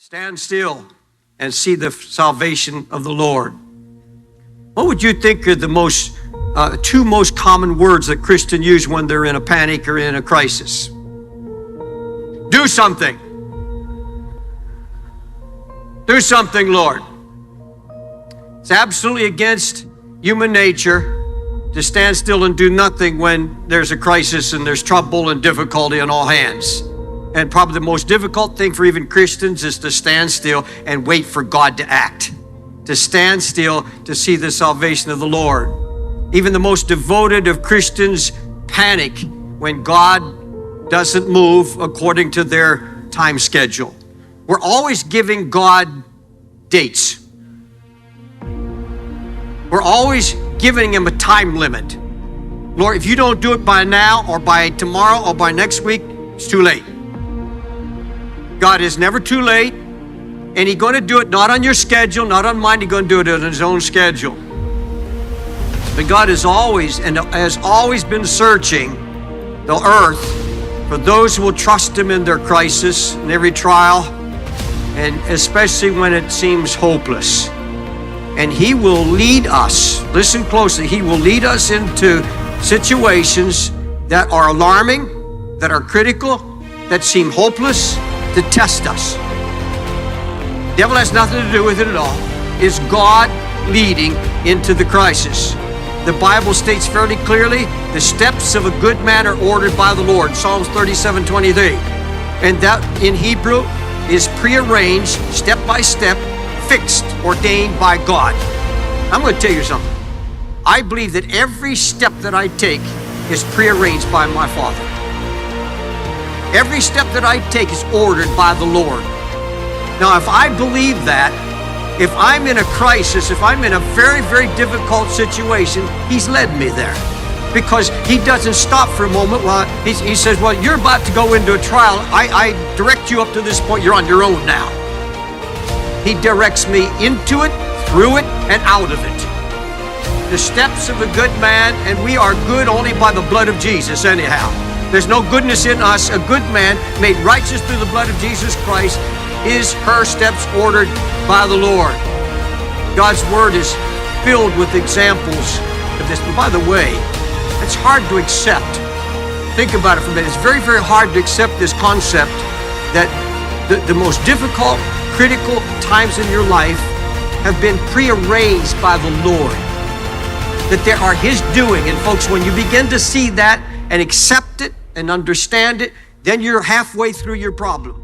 Stand still and see the salvation of the Lord. What would you think are the two most common words that Christians use when they're in a panic or in a crisis? Do something. Do something, Lord. It's absolutely against human nature to stand still and do nothing when there's a crisis and there's trouble and difficulty on all hands. And probably the most difficult thing for even Christians is to stand still and wait for God to act. To stand still to see the salvation of the Lord. Even the most devoted of Christians panic when God doesn't move according to their time schedule. We're always giving God dates. We're always giving him a time limit. Lord, if you don't do it by now or by tomorrow or by next week, it's too late. God is never too late, and he's going to do it not on your schedule, not on mine. He's going to do it on his own schedule. But God is always and has always been searching the earth for those who will trust him in their crisis, in every trial, and especially when it seems hopeless. And he will lead us, listen closely, he will lead us into situations that are alarming, that are critical, that seem hopeless, to test us. The devil has nothing to do with it at all. It's God leading into the crisis. The Bible states fairly clearly, the steps of a good man are ordered by the Lord, Psalms 37:23. And that in Hebrew is prearranged, step by step, fixed, ordained by God. I'm going to tell you something. I believe that every step that I take is prearranged by my Father. Every step that I take is ordered by the Lord. Now, if I believe that, if I'm in a crisis, if I'm in a very, very difficult situation, he's led me there. Because he doesn't stop for a moment while he says, well, you're about to go into a trial. I direct you up to this point. You're on your own now. He directs me into it, through it, and out of it. The steps of a good man, and we are good only by the blood of Jesus anyhow. There's no goodness in us. A good man made righteous through the blood of Jesus Christ is her steps ordered by the Lord. God's word is filled with examples of this. And by the way, it's hard to accept. Think about it for a minute. It's very, very hard to accept this concept that the most difficult, critical times in your life have been prearranged by the Lord. That they are his doing. And folks, when you begin to see that and accept it and understand it, then you're halfway through your problem.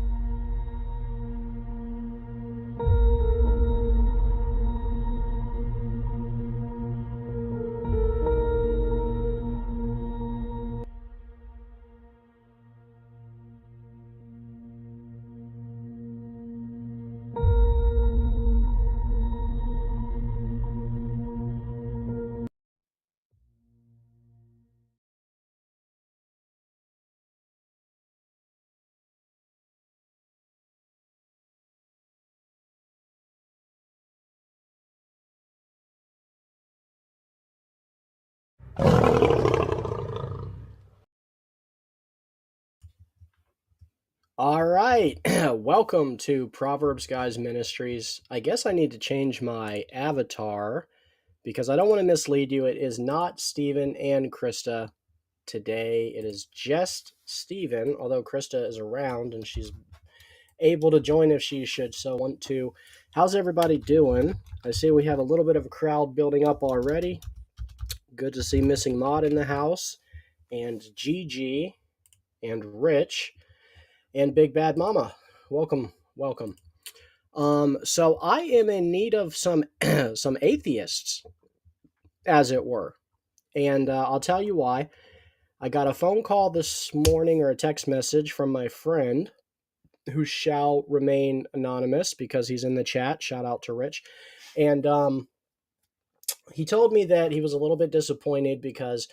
All right, welcome to Proverbs Guys Ministries. I guess I need to change my avatar because I don't want to mislead you. It is not Stephen and Krista today. It is just Stephen, although Krista is around and she's able to join if she should. So how's everybody doing? I see we have a little bit of a crowd building up already. Good to see Missing Mod in the house, and Gigi, and Rich, and Big Bad Mama. Welcome. So I am in need of some some atheists, as it were. And I'll tell you why. I got a phone call this morning, or a text message from my friend, who shall remain anonymous because he's in the chat. Shout out to Rich. And he told me that he was a little bit disappointed because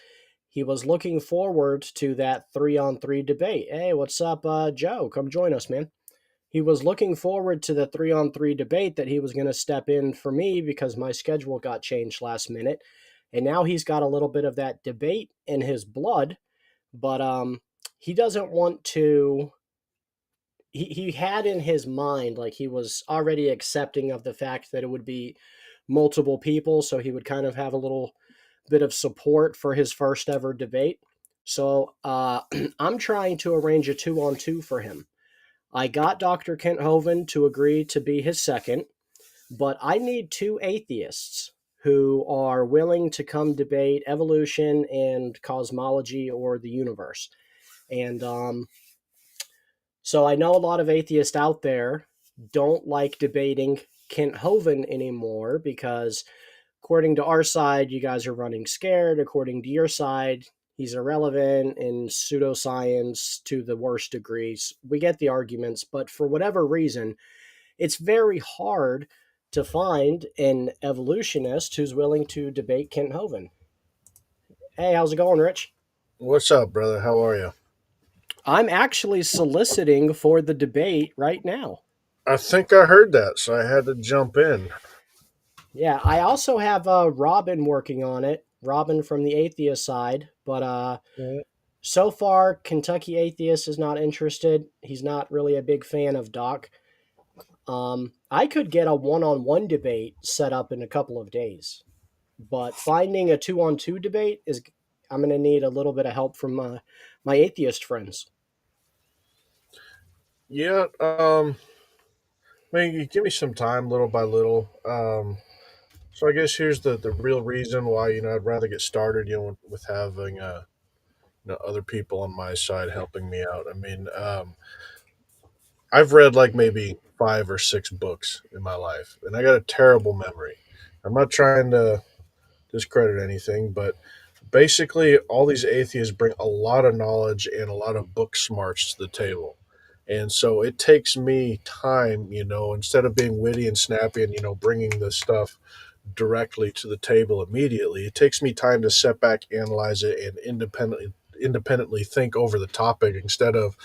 he was looking forward to that 3-on-3 debate. Hey, what's up, Joe? Come join us, man. He was looking forward to the 3-on-3 debate that he was going to step in for me because my schedule got changed last minute. And now he's got a little bit of that debate in his blood, but he doesn't want to he had in his mind, like, he was already accepting of the fact that it would be multiple people, so he would kind of have a little bit of support for his first ever debate. So I'm trying to arrange a 2-on-2 for him. I got Dr. Kent Hovind to agree to be his second, but I need two atheists who are willing to come debate evolution and cosmology or the universe. And so I know a lot of atheists out there don't like debating Kent Hovind anymore because, according to our side, you guys are running scared. According to your side, he's irrelevant in pseudoscience to the worst degrees. We get the arguments, but for whatever reason, it's very hard to find an evolutionist who's willing to debate Kent Hovind. Hey, how's it going, Rich? What's up, brother? How are you? I'm actually soliciting for the debate right now. I think I heard that, so I had to jump in. Yeah, I also have Robin working on it. Robin from the atheist side, but Mm. so far Kentucky Atheist is not interested. He's not really a big fan of Doc. I could get a one-on-one debate set up in a couple of days, but finding a two-on-two debate is I'm going to need a little bit of help from my atheist friends. Yeah, you give me some time, little by little. So I guess here's the real reason why I'd rather get started, with having other people on my side helping me out. I mean, I've read like maybe 5 or 6 books in my life, and I got a terrible memory. I'm not trying to discredit anything, but basically all these atheists bring a lot of knowledge and a lot of book smarts to the table. And so it takes me time, instead of being witty and snappy and, bringing the stuff directly to the table immediately, it takes me time to sit back, analyze it, and independently think over the topic instead of,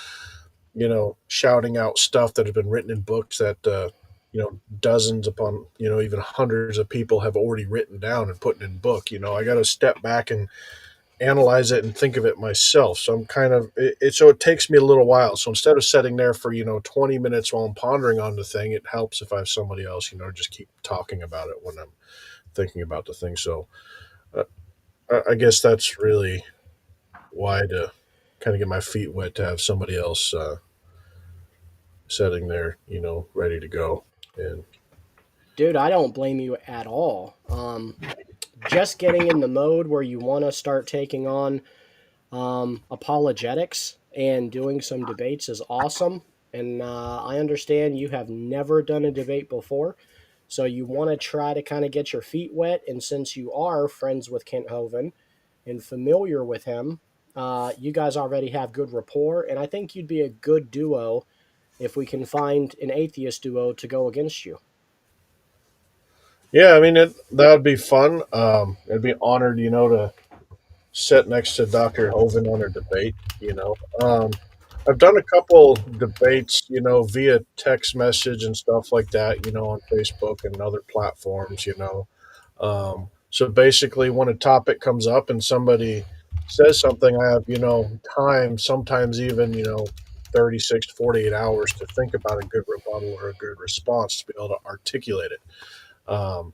shouting out stuff that has been written in books that, dozens upon, even hundreds of people have already written down and put in book. I got to step back and analyze it and think of it myself. So I'm kind of so it takes me a little while. So instead of sitting there for 20 minutes while I'm pondering on the thing, it helps if I have somebody else just keep talking about it when I'm thinking about the thing. So uh, I guess that's really why, to kind of get my feet wet, to have somebody else sitting there, ready to go. And Dude, I don't blame you at all. Just getting in the mode where you want to start taking on apologetics and doing some debates is awesome. And I understand you have never done a debate before. So you want to try to kind of get your feet wet. And since you are friends with Kent Hovind and familiar with him, you guys already have good rapport. And I think you'd be a good duo if we can find an atheist duo to go against you. yeah, I mean that would be fun. I'd be honored, to sit next to Dr. Hovind on a debate. I've done a couple debates, via text message and stuff like that, on Facebook and other platforms. So basically, when a topic comes up and somebody says something, I have, time, sometimes even, 36 to 48 hours to think about a good rebuttal or a good response to be able to articulate it. Um,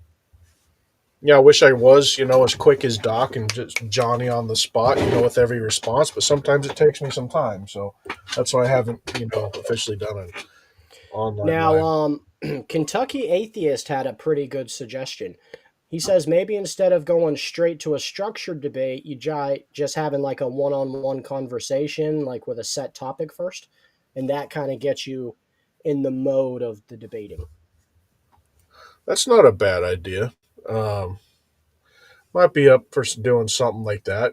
yeah, I wish I was, as quick as Doc and just Johnny on the spot, with every response, but sometimes it takes me some time. So that's why I haven't, officially done an online Now, live. Kentucky Atheist had a pretty good suggestion. He says maybe instead of going straight to a structured debate, you just having like a one-on-one conversation, like with a set topic first, and that kind of gets you in the mode of the debating. That's not a bad idea. Um, might be up for doing something like that.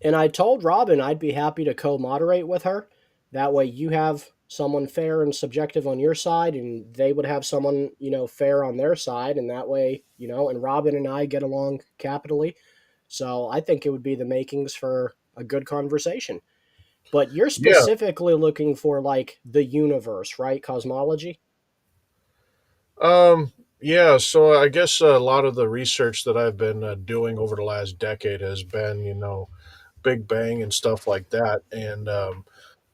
And I told Robin I'd be happy to co-moderate with her. That way, you have someone fair and subjective on your side, and they would have someone fair on their side, and that way, and Robin and I get along capitally. So I think it would be the makings for a good conversation. But you're Yeah. specifically looking for like the universe, right? Cosmology. Yeah. So I guess a lot of the research that I've been doing over the last decade has been, Big Bang and stuff like that. And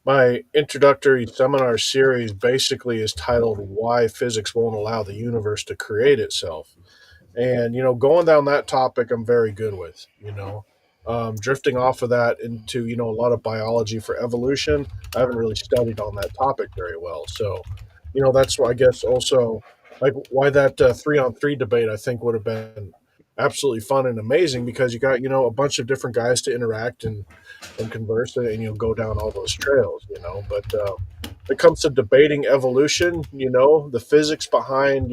my introductory seminar series basically is titled "Why Physics Won't Allow the Universe to Create Itself." And going down that topic, I'm very good with. Drifting off of that into a lot of biology for evolution. I haven't really studied on that topic very well, so that's why I guess also like why that 3-on-3 debate I think would have been absolutely fun and amazing because you got a bunch of different guys to interact and converse and go down all those trails. But when it comes to debating evolution, the physics behind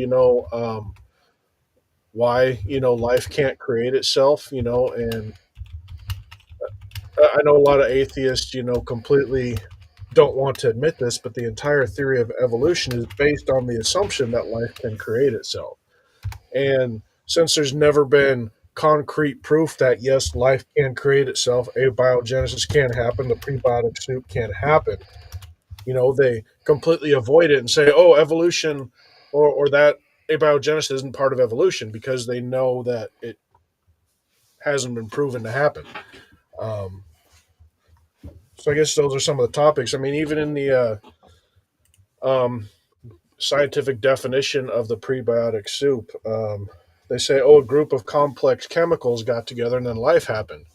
why life can't create itself, and I know a lot of atheists completely don't want to admit this, but the entire theory of evolution is based on the assumption that life can create itself. And since there's never been concrete proof that yes, life can create itself, abiogenesis can happen, the prebiotic soup can happen, they completely avoid it and say, oh, evolution or that abiogenesis isn't part of evolution because they know that it hasn't been proven to happen. Um, so I guess those are some of the topics. I mean, even in the um, scientific definition of the prebiotic soup, they say, oh, a group of complex chemicals got together and then life happened.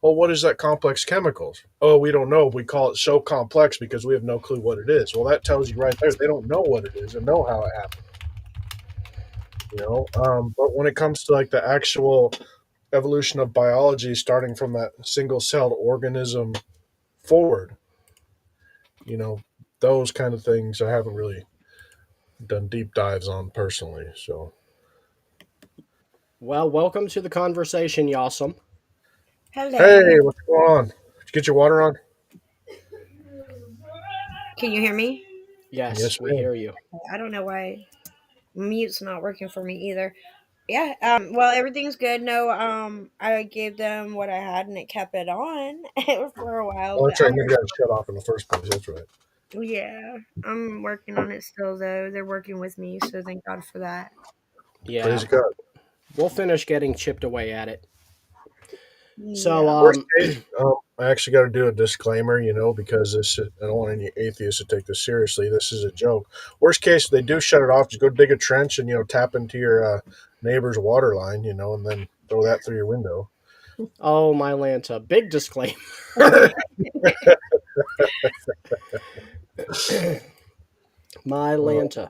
Well, what is that complex chemicals? Oh, we don't know. We call it so complex because we have no clue what it is. Well, that tells you right there they don't know what it is and know how it happened. But when it comes to like the actual evolution of biology, starting from that single-celled organism forward, you know, those kind of things I haven't really done deep dives on personally. So, Well, welcome to the conversation, Yawsome. hey, Hello. what's going on? Did you get your water on? Can you hear me? Yes, Yes, we ma'am. hear you. I don't know why mute's not working for me either. Yeah, well everything's good. No, I gave them what I had and it kept it on for a while, Oh, but that's right. You never got it shut off in the first place. That's right. yeah, I'm working on it still though. They're working with me, so thank God for that. Yeah, Praise God. we'll finish getting chipped away at it. So, Yeah. Worst case, I actually got to do a disclaimer, because I don't want any atheists to take this seriously. This is a joke. Worst case, they do shut it off. Just go dig a trench and tap into your neighbor's water line, and then throw that through your window. oh, my Lanta, big disclaimer. My Uh, Lanta.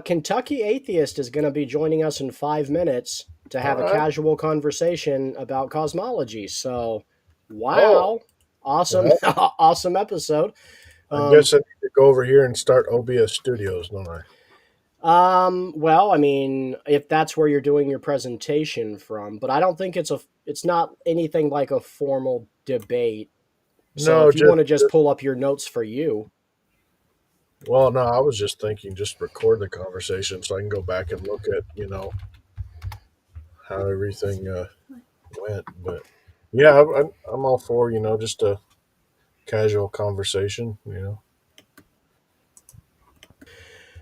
Kentucky Atheist is going to be joining us in 5 minutes to all have a right. casual conversation about cosmology. So, Oh, wow, awesome, well, awesome episode. I Um, guess I need to go over here and start OBS Studios, don't I? well, I mean, if that's where you're doing your presentation from, but I don't think it's not anything like a formal debate. So No, if you just, want to just just pull up your notes for you, well, no, I was just thinking, just record the conversation so I can go back and look at, how everything went. But yeah, I'm all for just a casual conversation.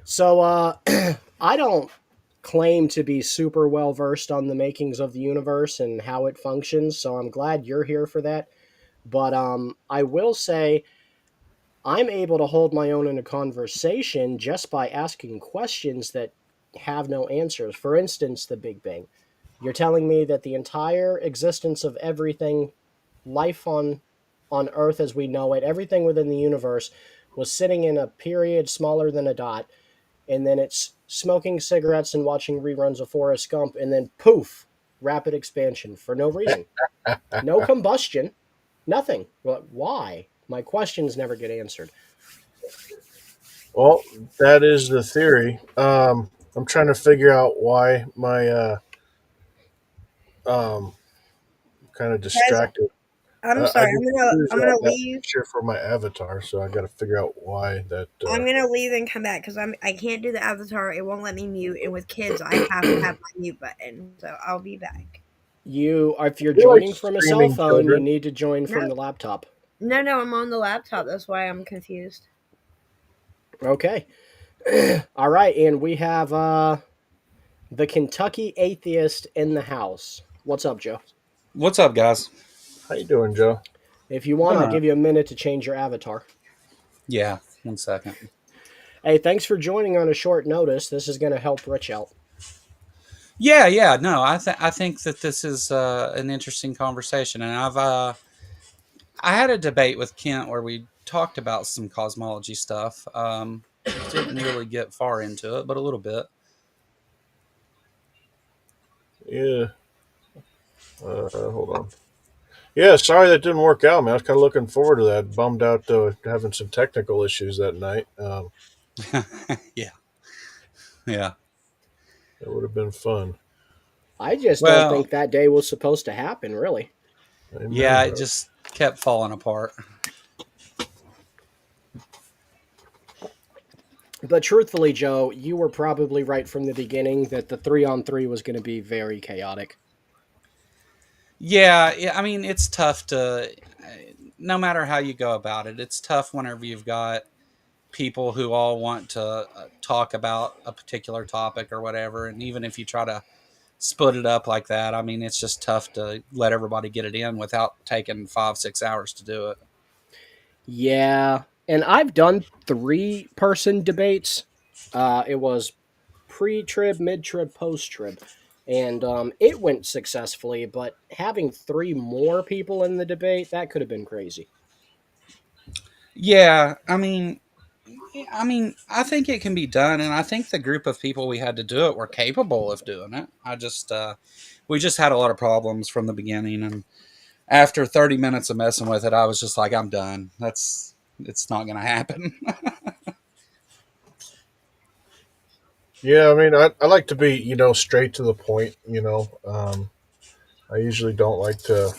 so I don't claim to be super well versed on the makings of the universe and how it functions, so I'm glad you're here for that. But I will say I'm able to hold my own in a conversation just by asking questions that have no answers. For instance, the Big Bang. You're telling me that the entire existence of everything, life on Earth as we know it, everything within the universe was sitting in a period smaller than a dot, and then it's smoking cigarettes and watching reruns of Forrest Gump, and then poof, rapid expansion for no reason. No combustion, nothing. But why? My questions never get answered. Well, that is the theory. I'm trying to figure out why my um kind of Guys, distracted. I'm I sorry. just use I'm that, gonna that leave. picture for my avatar, so I got to figure out why that. I'm gonna leave and come back because I can't do the avatar. It won't let me mute, and with kids, I have to have my mute button. So I'll be back. If you're You're like joining from a cell screaming phone, you children. need to join No, from the laptop. no, I'm on the laptop. That's why I'm confused. Okay. All right, and we have the Kentucky Atheist in the house. What's up, Joe? What's up, guys? How you doing, Joe? If you want, Doing I'll all right. give you a minute to change your avatar. Yeah, 1 second. Hey, thanks for joining on a short notice. This is going to help Rich out. Yeah. No, I think that this is an interesting conversation, and I had a debate with Kent where we talked about some cosmology stuff. Didn't really get far into it, but a little bit. Yeah. Hold on. Yeah, sorry that didn't work out, man. I was kind of looking forward to that. Bummed out having some technical issues that night. Yeah, yeah. It would have been fun. I just don't Well, think that day was supposed to happen, really. Amen, yeah. It bro. just kept falling apart. But truthfully, Joe, you were probably right from the beginning that the 3-on-3 was going to be very chaotic. Yeah. I mean, it's tough to. No matter how you go about it, it's tough whenever you've got people who all want to talk about a particular topic or whatever. And even if you try to split it up like that, I mean, it's just tough to let everybody get it in without taking 5, 6 hours to do it. Yeah, and I've done 3-person debates. It was pre-trib, mid-trib, post-trib, and it went successfully. But having 3 more people in the debate, that could have been crazy. Yeah, I think it can be done, and I think the group of people we had to do it were capable of doing it. We just had a lot of problems from the beginning, and after 30 minutes of messing with it, I was just like, I'm done. It's not going to happen. Yeah, I mean, I like to be, straight to the point, I usually don't like to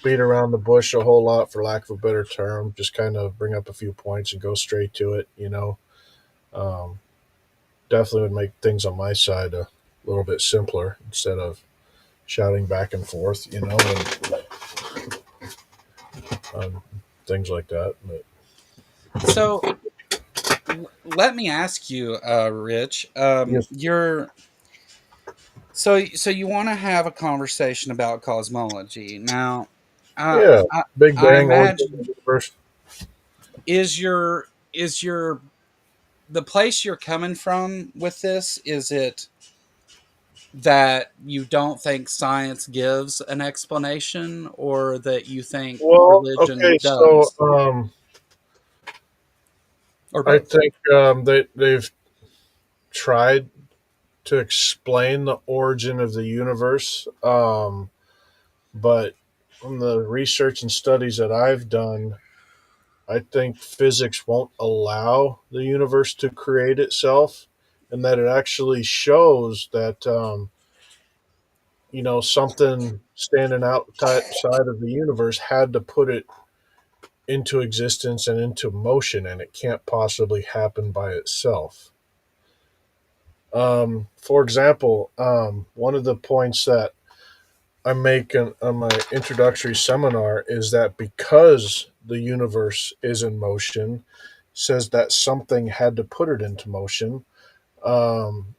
beat around the bush a whole lot, for lack of a better term. Just kind of bring up a few points and go straight to it. Um, Definitely would make things on my side a little bit simpler instead of shouting back and forth, and things like that. But So let me ask you, Rich. yes, So you want to have a conversation about cosmology now? Uh, yeah, I Big I Bang, origin of imagine the universe. is your the place you're coming from with this, is it that you don't think science gives an explanation, or that you think Well, religion okay, so does, or I both? think they've tried to explain the origin of the universe, but from the research and studies that I've done, I think physics won't allow the universe to create itself, and that it actually shows that something standing outside of the universe had to put it into existence and into motion, and it can't possibly happen by itself. For example, one of the points that I make on my introductory seminar is that because the universe is in motion, says that something had to put it into motion. Um,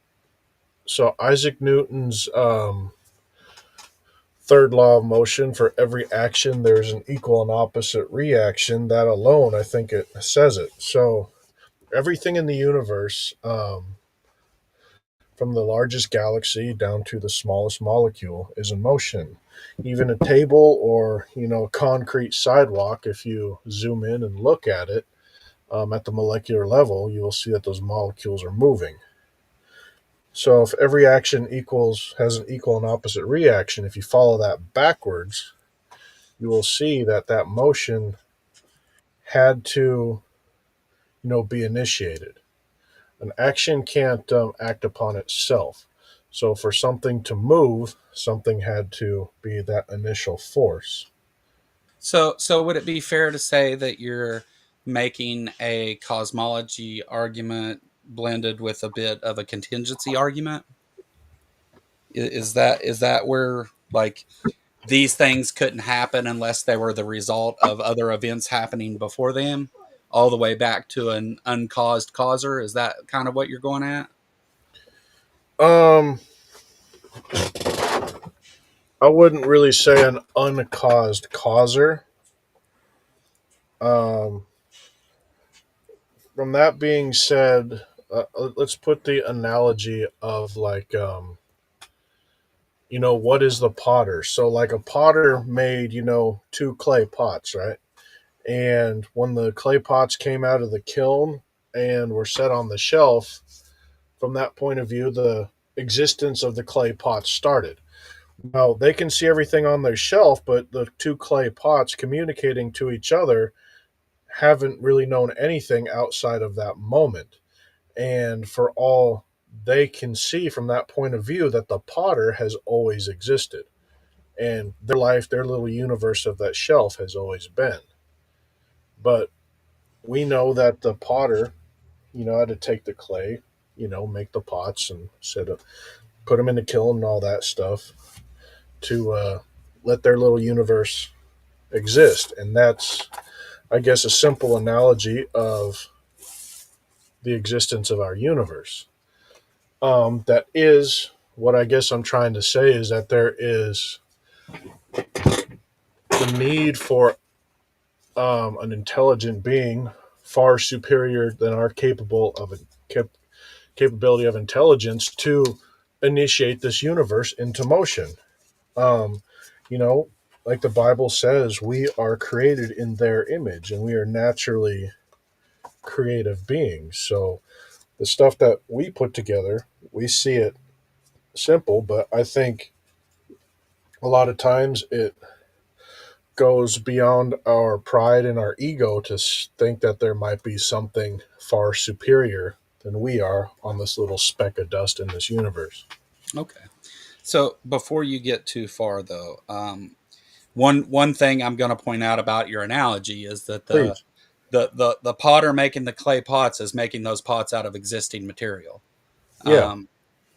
so Isaac Newton's third law of motion: for every action, there's an equal and opposite reaction. That alone, I think it says it. So everything in the universe, from the largest galaxy down to the smallest molecule, is in motion. Even a table or a concrete sidewalk, if you zoom in and look at the molecular level, you will see that those molecules are moving. So if every action equals has an equal and opposite reaction, if you follow that backwards, you will see that that motion had to be initiated. An action can't act upon itself. So for something to move, something had to be that initial force. So would it be fair to say that you're making a cosmology argument blended with a bit of a contingency argument? Is that where, like, these things couldn't happen unless they were the result of other events happening before them, all the way back to an uncaused causer? Is that kind of what you're going at? Um, I wouldn't really say an uncaused causer. Um, from that being said, let's put the analogy of like what is the potter? So like a potter made two clay pots, right? And when the clay pots came out of the kiln and were set on the shelf, from that point of view, the existence of the clay pots started. Now they can see everything on their shelf, but the two clay pots communicating to each other haven't really known anything outside of that moment. And for all they can see from that point of view, that the potter has always existed. And their life, their little universe of that shelf has always been. But we know that the potter, had to take the clay, make the pots and put them in the kiln and all that stuff to let their little universe exist. And that's, I guess, a simple analogy of the existence of our universe. That is what I guess I'm trying to say is that there is the need for an intelligent being far superior than our capability of intelligence to initiate this universe into motion. Um, you know, like the Bible says, we are created in their image and we are naturally creative beings. So the stuff that we put together, we see it simple, but I think a lot of times it goes beyond our pride and our ego to think that there might be something far superior than we are on this little speck of dust in this universe. Okay. So before you get too far, though, one thing I'm going to point out about your analogy is that Please. the potter making the clay pots is making those pots out of existing material. Yeah. Um,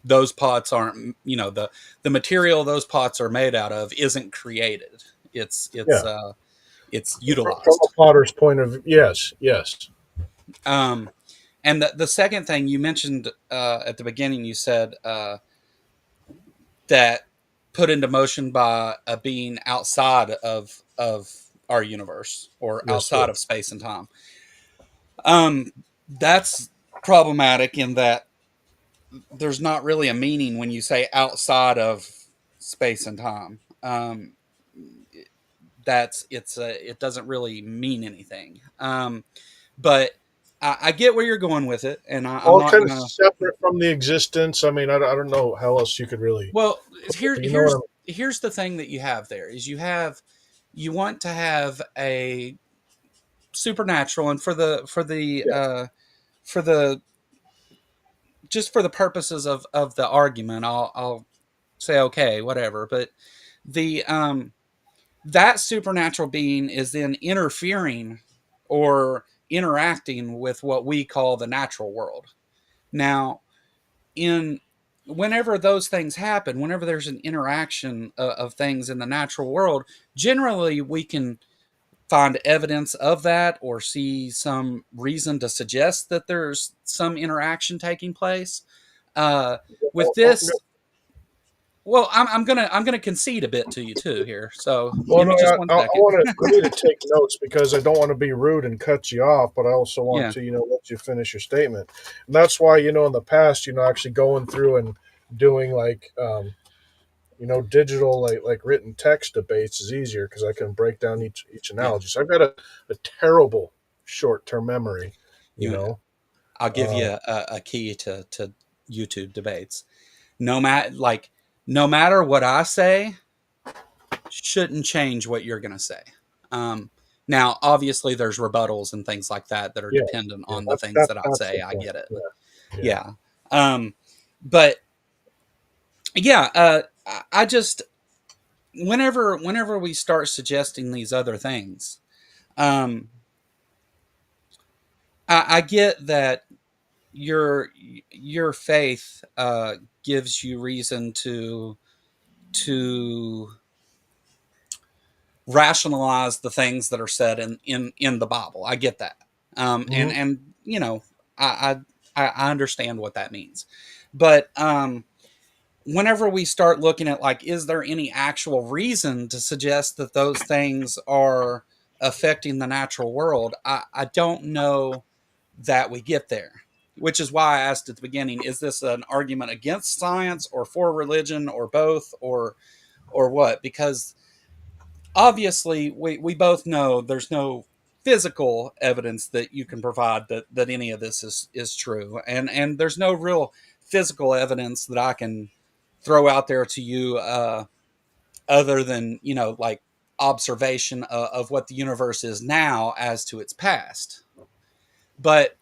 those pots aren't, the material those pots are made out of isn't created. Yeah. It's From a utilized. potter's point of view, yes, yes. Um, and the second thing you mentioned at the beginning, you said that put into motion by a being outside of our universe or Yes, outside sir. of space and time. Um, that's problematic in that there's not really a meaning when you say outside of space and time. It doesn't really mean anything. But I get where you're going with it, and I'm Well, not kind of gonna. separate from the existence. I mean, I don't know how else you could really Well, put it, here but you know what here's I'm. here's the thing that you have there is you want to have a supernatural, and Yeah. for the just for the purposes of the argument, I'll say okay, whatever. But the that supernatural being is then interfering or interacting with what we call the natural world. Now, in whenever those things happen, whenever there's an interaction of things in the natural world, generally we can find evidence of that or see some reason to suggest that there's some interaction taking place. Uh, with this, well, I'm gonna concede a bit to you too here. So Well, give no, me just one I second. want to. I need to take notes because I don't want to be rude and cut you off, but I also want Yeah, to, let you finish your statement. And that's why, in the past, actually going through and doing like, digital like written text debates is easier because I can break down each yeah. analogy. So I've got a terrible short term memory, you You, know. I'll give Uh, you a key to YouTube debates. No matter no matter what I say, shouldn't change what you're going to say. Um, Now, obviously, there's rebuttals and things like that that are yeah, dependent yeah. on the things that I That's the say. I point. get it. Yeah, yeah. Yeah. But yeah, I just whenever we start suggesting these other things, um, I get that your your faith gives you reason to rationalize the things that are said in the Bible. I get that, Hmm. and I, I understand what that means, but whenever we start looking at like, is there any actual reason to suggest that those things are affecting the natural world, I don't know that we get there. Which is why I asked at the beginning: is this an argument against science, or for religion, or both, or what? Because obviously, we both know there's no physical evidence that you can provide that any of this is true, and there's no real physical evidence that I can throw out there to you, other than, like observation of what the universe is now as to its past. But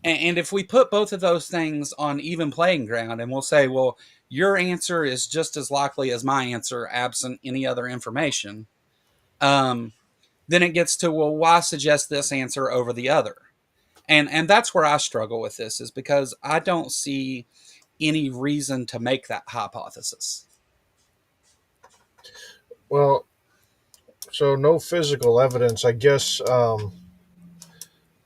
and if we put both of those things on even playing ground, and we'll say, well, your answer is just as likely as my answer, absent any other information, um, then it gets to, well, why suggest this answer over the other? And that's where I struggle with this, is because I don't see any reason to make that hypothesis. Well, so no physical evidence. I guess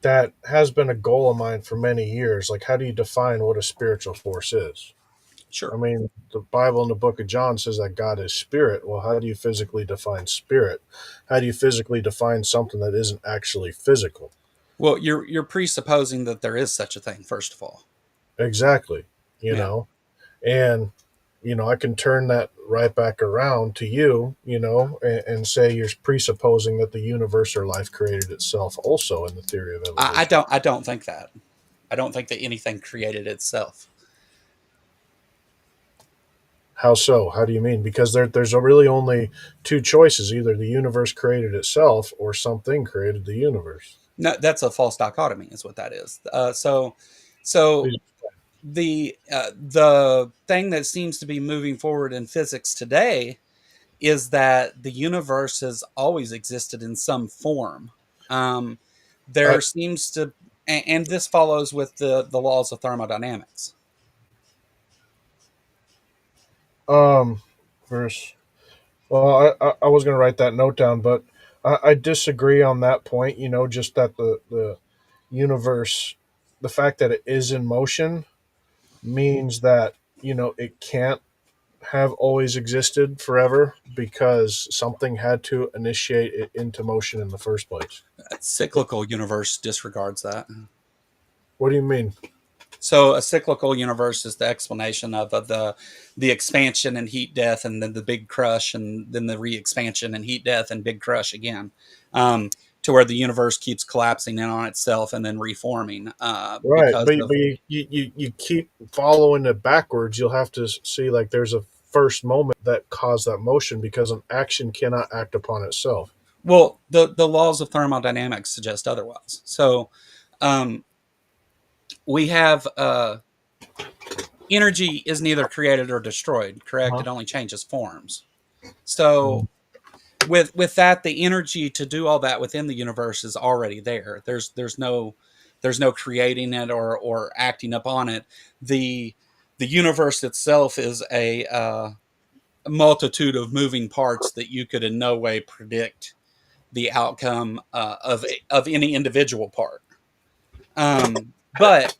that has been a goal of mine for many years. Like, how do you define what a spiritual force is? I Sure. mean, the Bible in the book of John says that God is spirit. Well, how do you physically define spirit? How do you physically define something that isn't actually physical? Well, you're presupposing that there is such a thing, first of all. Exactly. You Yeah. know, and I can turn that right back around to you, and say you're presupposing that the universe or life created itself also in the theory of evolution. I don't think that. I don't think that anything created itself. How so? How do you mean? Because there's really only two choices: either the universe created itself or something created the universe. No, that's a false dichotomy, is what that is. So Please. the thing that seems to be moving forward in physics today is that the universe has always existed in some form. Um, I there seems to, and this follows with the laws of thermodynamics. um, verse. Well, I was going to write that note down, but I disagree on that point. Just that the universe, the fact that it is in motion, means that it can't have always existed forever because something had to initiate it into motion in the first place. A cyclical universe disregards that. What do you mean? So a cyclical universe is the explanation of the expansion and heat death, and then the big crush, and then the re-expansion and heat death and big crush again, to where the universe keeps collapsing in on itself and then reforming, Right, because but of. you keep following it backwards. You'll have to see, like, there's a first moment that caused that motion because an action cannot act upon itself. Well, the laws of thermodynamics suggest otherwise. So um, we have energy is neither created or destroyed. Correct? Uh-huh. It only changes forms. So with that, the energy to do all that within the universe is already there. There's no creating it or acting upon it. The universe itself is a multitude of moving parts that you could in no way predict the outcome of any individual part. But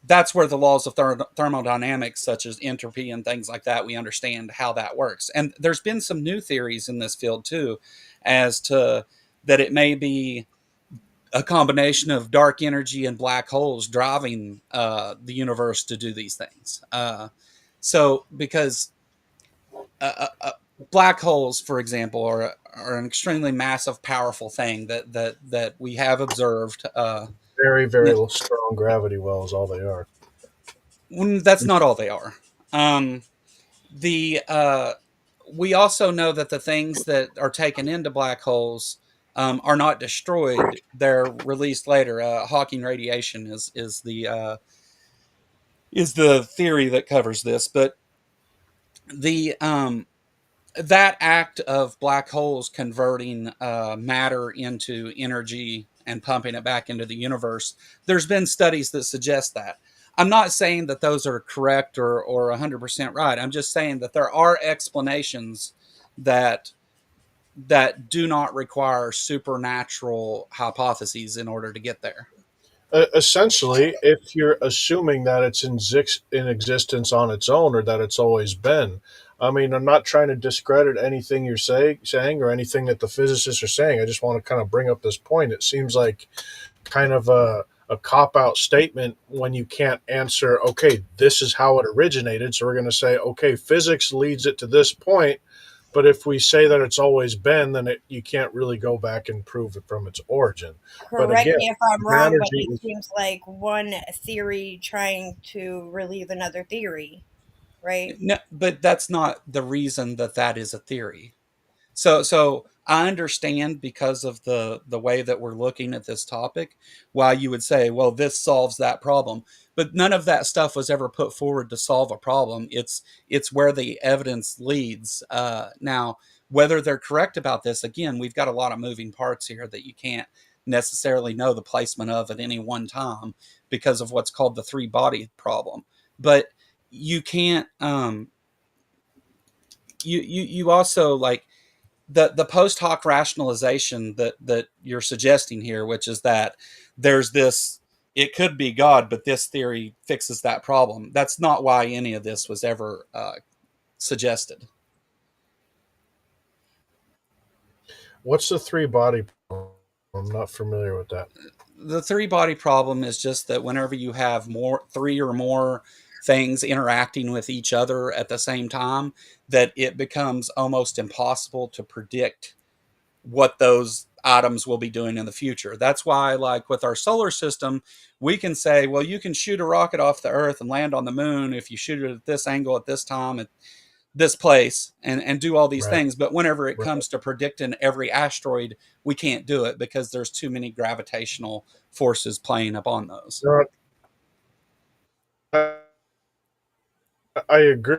that's where the laws of thermodynamics, such as entropy and things like that, we understand how that works. And there's been some new theories in this field too, as to that it may be a combination of dark energy and black holes driving the universe to do these things. So, because black holes, for example, are an extremely massive, powerful thing that we have observed. Very, very strong gravity wells, all they are. That's not all they are. The We also know that the things that are taken into black holes are not destroyed; they're released later. Hawking radiation is the theory that covers this, but the that act of black holes converting matter into energy and pumping it back into the universe, there's been studies that suggest that. I'm not saying that those are correct or 100% right. I'm just saying that there are explanations that do not require supernatural hypotheses in order to get there. Essentially, if you're assuming that it's in existence on its own or that it's always been, I mean, I'm not trying to discredit anything you're saying or anything that the physicists are saying. I just want to kind of bring up this point. It seems like kind of a cop out statement when you can't answer, okay, this is how it originated. So we're going to say, okay, physics leads it to this point. But if we say that it's always been, then you can't really go back and prove it from its origin. But Correct again, me if I'm wrong, but energy it is seems like one theory trying to relieve another theory, right? No, but that's not the reason that that is a theory. So I understand because of the way that we're looking at this topic, why you would say, well, this solves that problem. But none of that stuff was ever put forward to solve a problem. It's where the evidence leads. Now, whether they're correct about this, again, we've got a lot of moving parts here that you can't necessarily know the placement of at any one time because of what's called the three body problem. But you can't you also like the post hoc rationalization that you're suggesting here, which is that there's this, it could be God, but this theory fixes that problem. That's not why any of this was ever suggested. what's the three body problem? I'm not familiar with that. The three body problem is just that whenever you have more, three or more things interacting with each other at the same time, that it becomes almost impossible to predict what those atoms will be doing in the future. That's why, like with our solar system, we can say, well, you can shoot a rocket off the Earth and land on the moon if you shoot it at this angle, at this time, at this place, and do all these Right. things. But whenever it Right. comes to predicting every asteroid, we can't do it because there's too many gravitational forces playing upon those. No, I agree,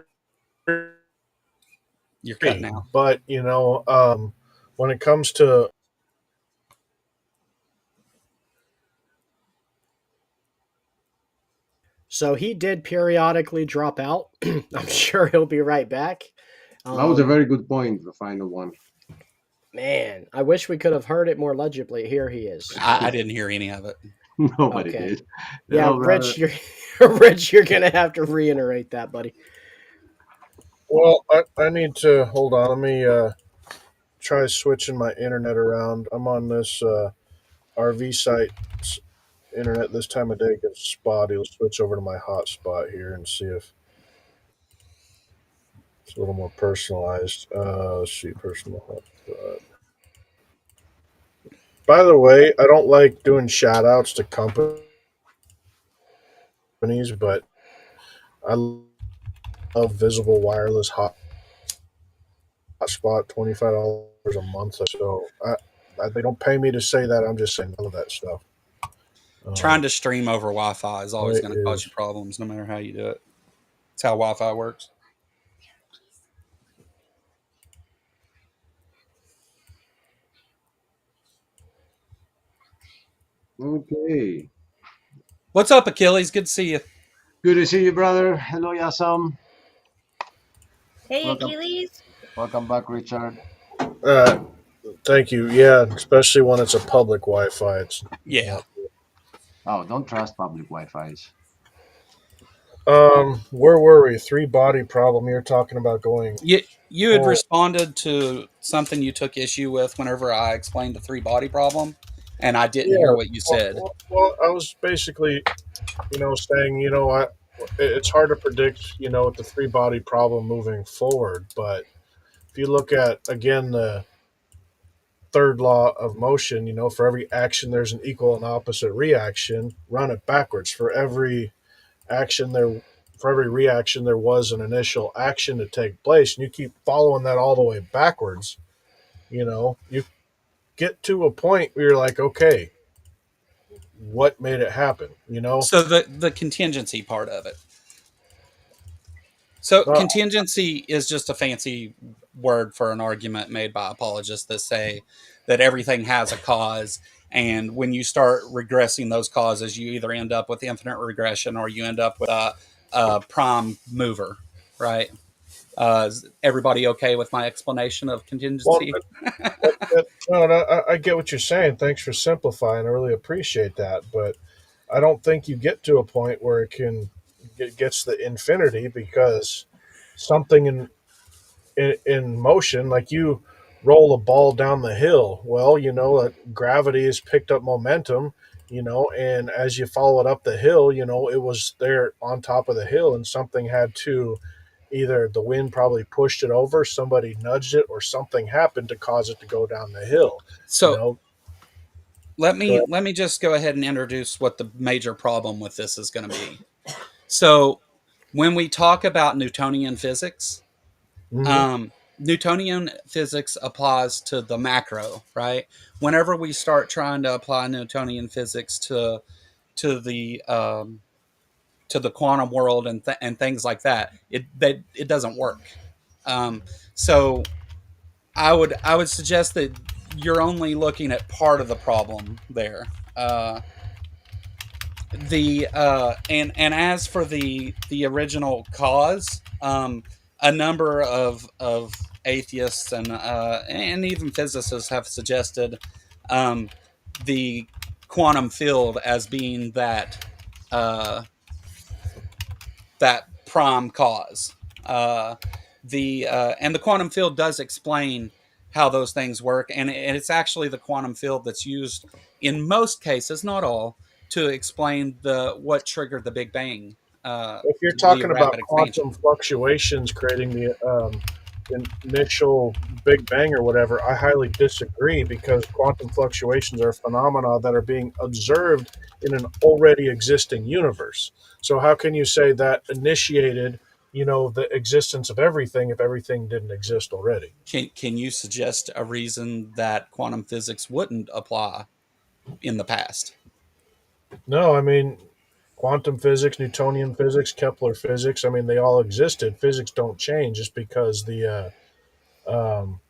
You're cutting out. but when it comes to So he did periodically drop out. I'm sure he'll be right back. That was a very good point, the final one. Man, I wish we could have heard it more legibly. Here he is. I didn't hear any of it. Nobody Okay. did. Yeah, No, Rich, you're gonna have to reiterate that, buddy. well, I need to hold on. Let me try switching my internet around. I'm on this RV site. Internet this time of day gets spotty. Let's switch over to my hotspot here and see if it's a little more personalized. Let's see, personal hotspot. By the way, I don't like doing shout outs to companies, but I love Visible Wireless Hotspot, $25 a month. So they don't pay me to say that. I'm just saying none of that stuff. Trying to stream over Wi-Fi is always It going to cause is. you problems, no matter how you do it. It's how Wi-Fi works. Okay. What's up, Achilles? Good to see you. Good to see you, brother. Hello, Yasam. Hey, Welcome. Achilles. Welcome back, Richard. Uh, Thank you. Yeah, especially when it's a public Wi-Fi. It's Yeah. Oh, don't trust public Wi-Fi's. where were we? Three body problem. You're talking about going. You had Oh, responded to something you took issue with whenever I explained the three body problem, and I didn't hear yeah. what you said. Well, I was basically, saying, it's hard to predict, the three body problem moving forward. But if you look at again the third law of motion, for every action there's an equal and opposite reaction. Run it backwards. Action there for every reaction there was an initial action to take place, and you keep following that all the way backwards, you get to a point where you're like, okay, what made it happen? So the contingency part of it. So uh, contingency is just a fancy word for an argument made by apologists that say that everything has a cause, and when you start regressing those causes, you either end up with infinite regression or you end up with a prime mover, right? Is everybody okay with my explanation of well, contingency? no, I get what you're saying. Thanks for simplifying. I really appreciate that, but I don't think you get to a point where it gets the infinity, because something in motion. Like you roll a ball down the hill. Well, gravity has picked up momentum, and as you follow it up the hill, it was there on top of the hill, and something had to either the wind probably pushed it over, somebody nudged it, or something happened to cause it to go down the hill. You So know, let go me ahead. let me just go ahead and introduce what the major problem with this is going to be. So when we talk about Newtonian physics, Mhm. um, Newtonian physics applies to the macro, right? Whenever we start trying to apply Newtonian physics to the quantum world and things like that, it doesn't work. Um, so I would suggest that you're only looking at part of the problem there. And as for the original cause, a number of atheists and even physicists have suggested um, the quantum field as being uh, that prime cause. Uh, the quantum field does explain how those things work, and it's actually the quantum field that's used in most cases, not all, to explain the what triggered the Big Bang, If you're the talking about rapid quantum expansion. fluctuations creating the initial Big Bang or whatever, I highly disagree because quantum fluctuations are phenomena that are being observed in an already existing universe. So how can you say that initiated, the existence of everything if everything didn't exist already? Can you suggest a reason that quantum physics wouldn't apply in the past? No, I mean quantum physics, Newtonian physics, Kepler physics, I mean they all existed. Physics don't change just because the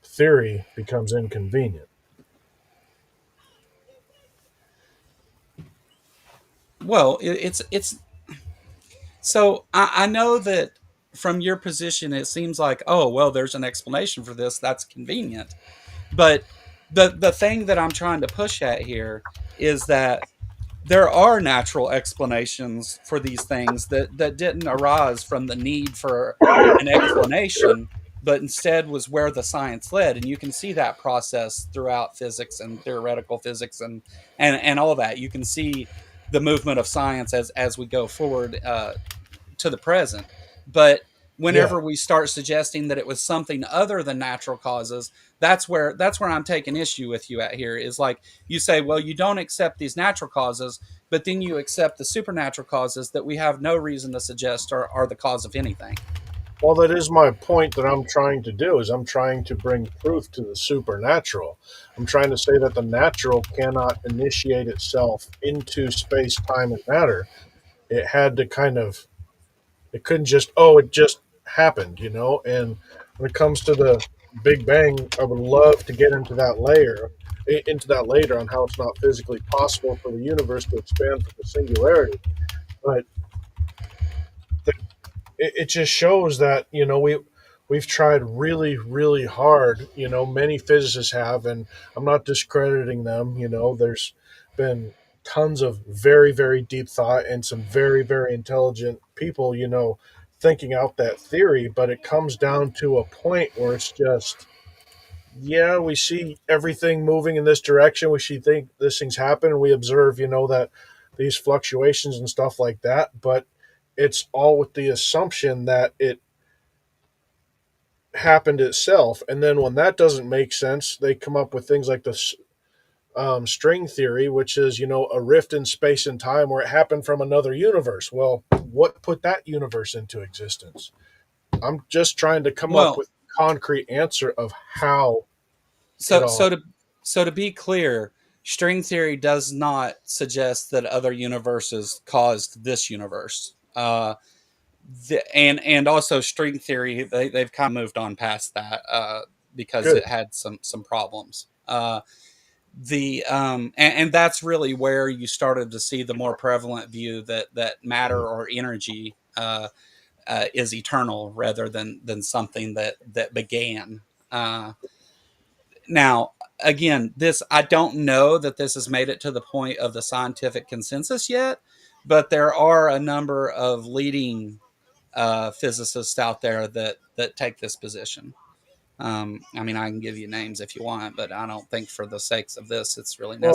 theory becomes inconvenient. Well, it's so I know that from your position, it seems like, oh, well, there's an explanation for this. That's convenient. But the thing that I'm trying to push at here is that there are natural explanations for these things that didn't arise from the need for an explanation, but instead was where the science led. And you can see that process throughout physics and theoretical physics and all that. You can see the movement of science as we go forward to the present. But Yeah. whenever we start suggesting that it was something other than natural causes, that's where I'm taking issue with you at here. Is like you say, well, you don't accept these natural causes, but then you accept the supernatural causes that we have no reason to suggest are the cause of anything. Well, that is my point that I'm trying to do is I'm trying to bring proof to the supernatural. I'm trying to say that the natural cannot initiate itself into space, time, and matter. It had to kind of it couldn't just it just happened, And when it comes to the Big Bang, I would love to get into that later on how it's not physically possible for the universe to expand from the singularity. But it just shows that we've tried really really hard. Many physicists have, and I'm not discrediting them. There's been tons of very very deep thought and some very very intelligent people thinking out that theory, but it comes down to a point where it's just, yeah, we see everything moving in this direction, we see think this things happen, and we observe that these fluctuations and stuff like that, but it's all with the assumption that it happened itself. And then when that doesn't make sense, they come up with things like this string theory, which is a rift in space and time where it happened from another universe. Well, what put that universe into existence? I'm just trying to come up Well, with a concrete answer of how it so all. so to so to be clear, string theory does not suggest that other universes caused this universe. And also string theory, they've kind of moved on past that because Good. it had some problems. And that's really where you started to see the more prevalent view that matter or energy is eternal rather than something that began. Now, again, this I don't know that this has made it to the point of the scientific consensus yet, but there are a number of leading physicists out there that take this position. I mean, I can give you names if you want, but I don't think for the sakes of this, it's really Well,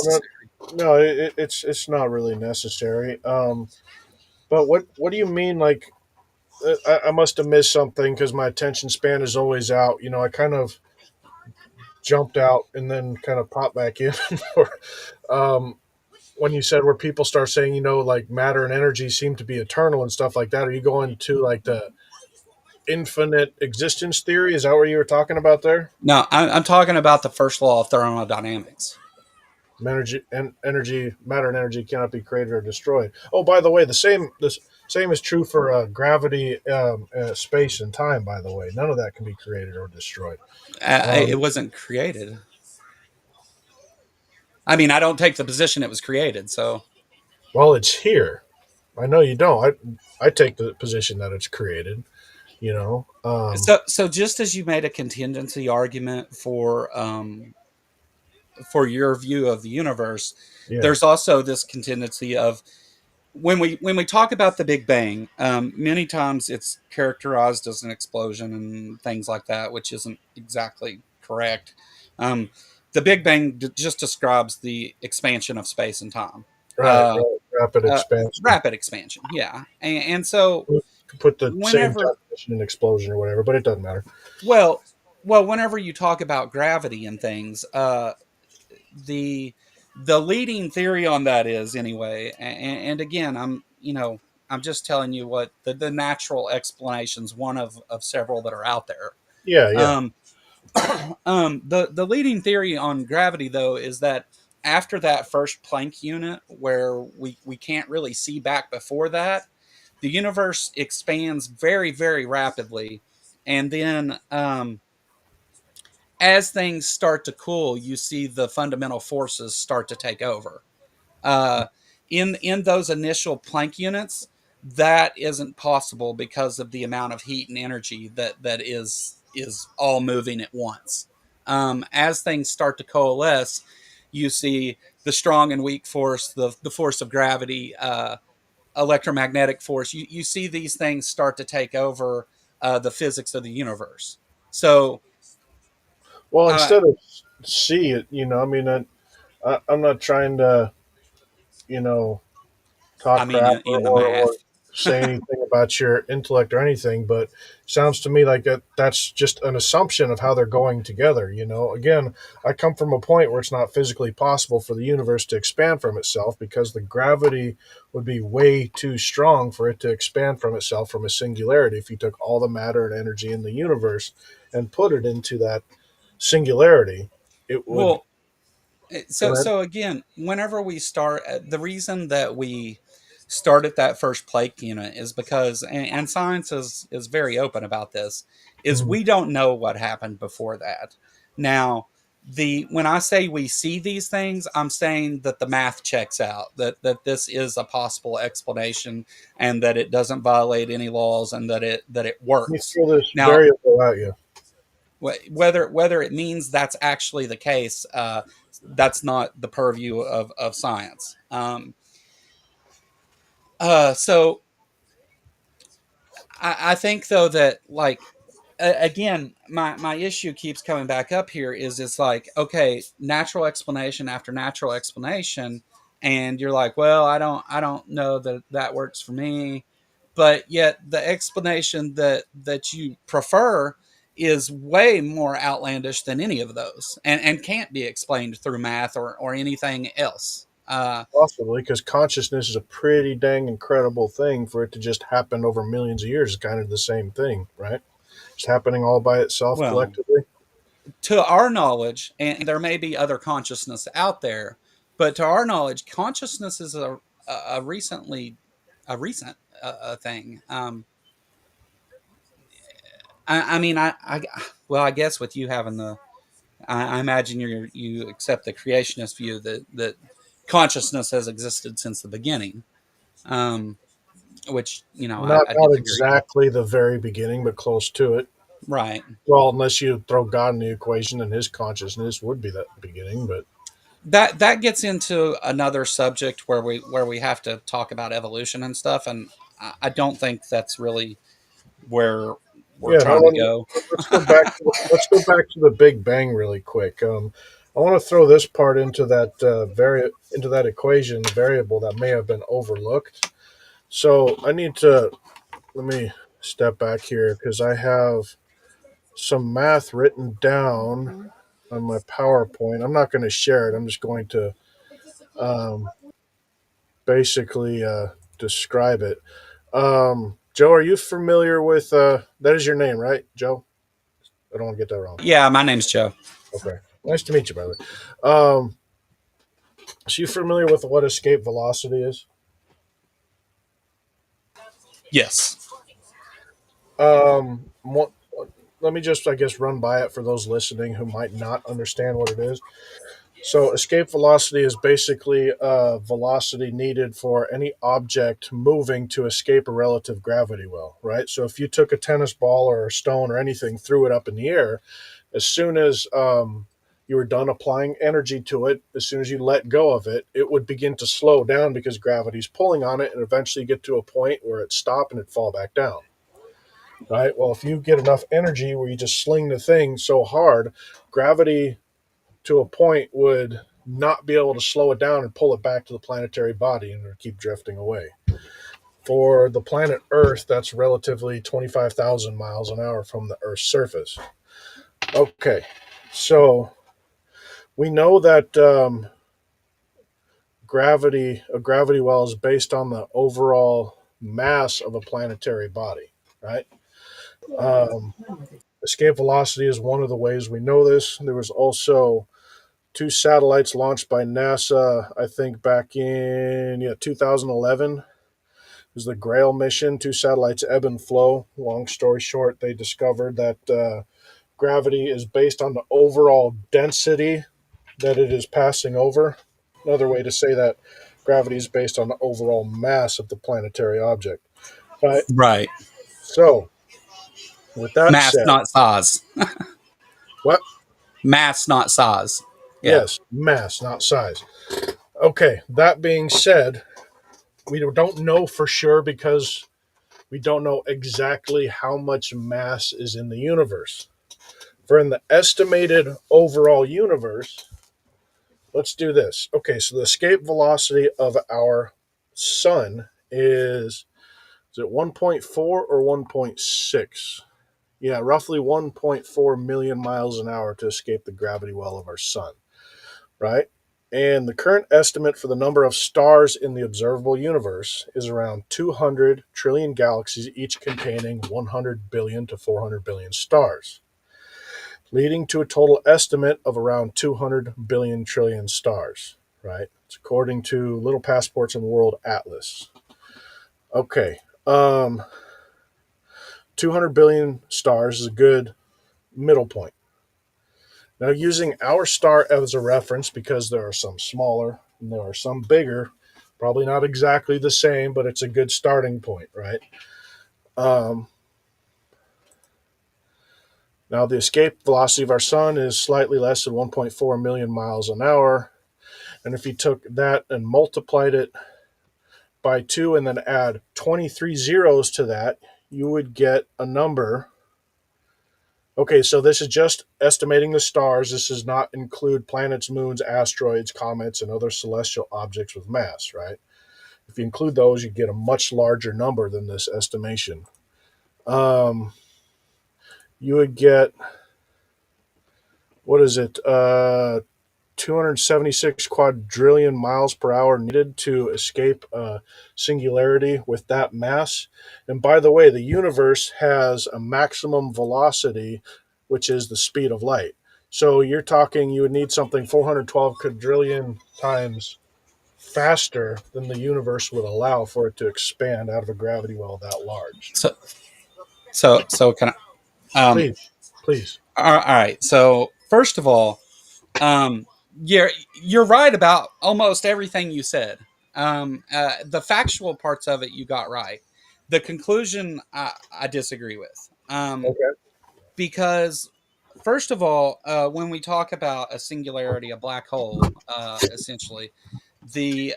no, necessary. no, it's not really necessary. But what do you mean? Like, I must have missed something because my attention span is always out. I kind of jumped out and then kind of popped back in. for, um, when you said where people start saying, like matter and energy seem to be eternal and stuff like that. Are you going to like the infinite existence theory? Is that what you were talking about there? No, I'm talking about the first law of thermodynamics. Matter and energy cannot be created or destroyed. Oh, by the way, the same is true for gravity, space, and time. By the way, none of that can be created or destroyed. It Um, wasn't created. I mean, I don't take the position it was created. So, well, it's here. I know you don't. I take the position that it's created. You know. so just as you made a contingency argument for your view of the universe, Yeah. there's also this contingency of when we talk about the Big Bang, many times it's characterized as an explosion and things like that, which isn't exactly correct. Um, the Big Bang just describes the expansion of space and time, Right. uh, Right. Rapid expansion. rapid expansion. Yeah, and so You could put the same whenever, definition in explosion or whatever, but it doesn't matter. well, well, whenever you talk about gravity and things, the the leading theory on that is anyway, and again, I'm just telling you what the natural explanations, one of several that are out there. Yeah. Yeah. um, the leading theory on gravity though is that after that first Planck unit where we can't really see back before that, the universe expands very very rapidly, and then as things start to cool, you see the fundamental forces start to take over. Uh, in those initial Planck units, that isn't possible because of the amount of heat and energy that is all moving at once. As things start to coalesce, you see the strong and weak force, the force of gravity, electromagnetic force. You see these things start to take over the physics of the universe. So, Well, uh, instead of see it, I mean, I'm not trying to, you know, I talk mean, crap in the or math. say anything about your intellect or anything, but sounds to me like that's just an assumption of how they're going together. Again, I come from a point where it's not physically possible for the universe to expand from itself because the gravity would be way too strong for it to expand from itself from a singularity if you took all the matter and energy in the universe and put it into that singularity. It would Well, go so ahead. so again, whenever we start, the reason that we started that first Planck unit is because, and science is very open about this, is Mhm. we don't know what happened before that. Now, the when I say we see these things, I'm saying that the math checks out, that this is a possible explanation, and that it doesn't violate any laws, and that it Let me works. throw this Now, variable at you. whether it means that's actually the case, that's not the purview of science. So I think though that, like, again, my issue keeps coming back up here is it's like, okay, natural explanation after natural explanation, and you're like, well, I don't know that that works for me, but yet the explanation that you prefer is way more outlandish than any of those, and can't be explained through math or anything else. Possibly, because consciousness is a pretty dang incredible thing for it to just happen over millions of years. Is kind of the same thing, right? Just happening all by itself Well, collectively. to our knowledge, and there may be other consciousness out there, but to our knowledge, consciousness is a recently a recent thing. I mean, well, I guess with you having I imagine you accept the creationist view that consciousness has existed since the beginning, um, which Not I not disagree. exactly the very beginning, but close to it. Right. Well, unless you throw God in the equation, and his consciousness would be that beginning. But That gets into another subject where we have to talk about evolution and stuff, and I don't think that's really where we're Yeah, and I trying to want, go. let's go back to the Big Bang really quick. I want to throw this part into that into that equation, the variable that may have been overlooked. So I need to let me step back here because I have some math written down on my PowerPoint. I'm not going to share it. I'm just going to um, basically describe it. Joe, are you familiar with that? Is your name, right, Joe? I don't want to get that wrong. Yeah, my name's Joe. Okay, nice to meet you, by the way. Um, so you familiar with what escape velocity is? Yes. What, let me just, I guess, run by it for those listening who might not understand what it is. So, escape velocity is basically velocity needed for any object moving to escape a relative gravity well, right? So, if you took a tennis ball or a stone or anything, threw it up in the air, as soon as you were done applying energy to it, as soon as you let go of it, it would begin to slow down because gravity's pulling on it and eventually get to a point where it stop and it fall back down. Right. Well, if you get enough energy where you just sling the thing so hard, gravity to a point would not be able to slow it down and pull it back to the planetary body and it would keep drifting away. For the planet Earth, that's relatively 25,000 miles an hour from the Earth's surface. Okay, so we know that a gravity well is based on the overall mass of a planetary body, right? Um, Escape velocity is one of the ways we know this. There was also two satellites launched by NASA, I think back in 2011. It was the Grail mission. Two satellites ebb and flow. Long story short, they discovered that gravity is based on the overall density that it is passing over. Another way to say that gravity is based on the overall mass of the planetary object. Right. Right. So, with that Mass, said, not size. what? Mass, not size. Yeah. Yes, mass, not size. Okay, that being said, we don't know for sure because we don't know exactly how much mass is in the universe. For in the estimated overall universe, let's do this. Okay, so the escape velocity of our sun is it 1.4 or 1.6? Yeah, roughly 1.4 million miles an hour to escape the gravity well of our sun, right? And the current estimate for the number of stars in the observable universe is around 200 trillion galaxies, each containing 100 billion to 400 billion stars, leading to a total estimate of around 200 billion trillion stars, right? It's according to Little Passports and World Atlas. Okay, 200 billion stars is a good middle point. Now, using our star as a reference, because there are some smaller and there are some bigger, probably not exactly the same, but it's a good starting point, right? Um, Now, the escape velocity of our sun is slightly less than 1.4 million miles an hour. And if you took that and multiplied it by 2 and then add 23 zeros to that, you would get a number. Okay, so this is just estimating the stars. This does not include planets, moons, asteroids, comets, and other celestial objects with mass, right? If you include those, you get a much larger number than this estimation. Um, you would get, what is it? 276 quadrillion miles per hour needed to escape singularity with that mass. And by the way, the universe has a maximum velocity, which is the speed of light. So you're talking you would need something 412 quadrillion times faster than the universe would allow for it to expand out of a gravity well that large. So, so can I? Please, please. All right. So first of all, um, you're right about almost everything you said. The factual parts of it you got right. The conclusion I disagree with. Okay. Because first of all, when we talk about a singularity, a black hole, essentially, the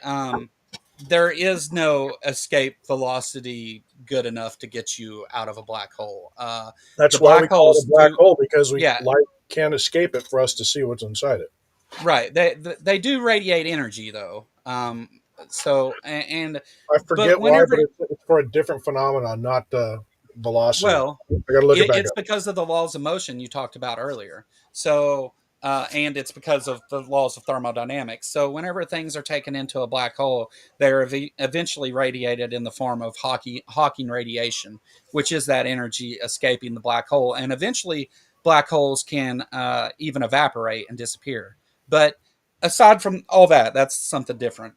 there is no escape velocity good enough to get you out of a black hole. The That's why we black call it holes a black do, hole, because we yeah, light can't escape it for us to see what's inside it. right. They do radiate energy though. So and I but forget why, whenever but it's for a different phenomenon, not the velocity. well, I got to look it back it's up. because of the laws of motion you talked about earlier. So, and it's because of the laws of thermodynamics. So, whenever things are taken into a black hole, they're eventually radiated in the form of Hawking radiation, which is that energy escaping the black hole. And eventually, black holes can even evaporate and disappear. But aside from all that, that's something different.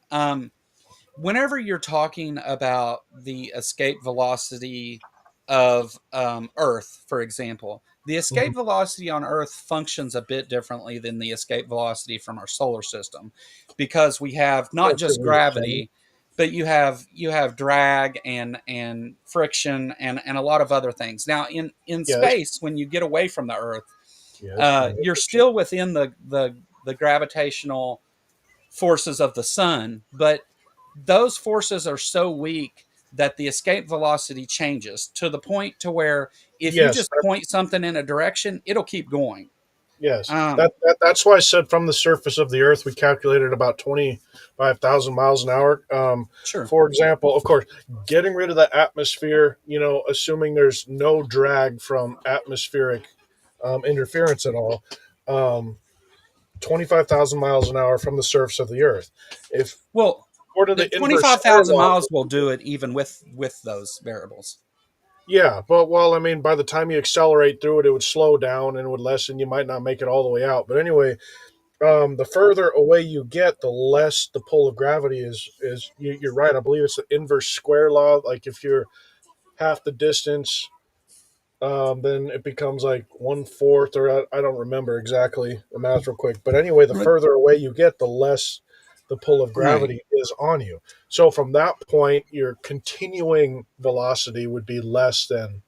Whenever you're talking about the escape velocity of Earth, for example, the Mhm. escape velocity on Earth functions a bit differently than the escape velocity from our solar system, because we have not just Relatively the same. gravity, but you have drag and friction and a lot of other things. Now, in Yes, space, when you get away from the Earth, yes, we know you're fiction. still within the gravitational forces of the sun, but those forces are so weak that the escape velocity changes to the point to where if you Yes, just point something in a direction, it'll keep going. yes. Um, That's why I said from the surface of the Earth, we calculated about 25,000 miles an hour. sure, For example, of course, getting rid of the atmosphere, assuming there's no drag from atmospheric interference at all, um, 25,000 miles an hour from the surface of the Earth. If well, according the to the inverse square 25,000 law, miles will do it even with those variables. yeah, but well, I mean, by the time you accelerate through it, it would slow down and would lessen. You might not make it all the way out. But anyway, the further away you get, the less the pull of gravity is. You're right. I believe it's the inverse square law. Like if you're half the distance, then it becomes like one fourth, or I don't remember exactly the math real quick. But anyway, the further away you get, the less the pull of Right. gravity is on you. So from that point, your continuing velocity would be less than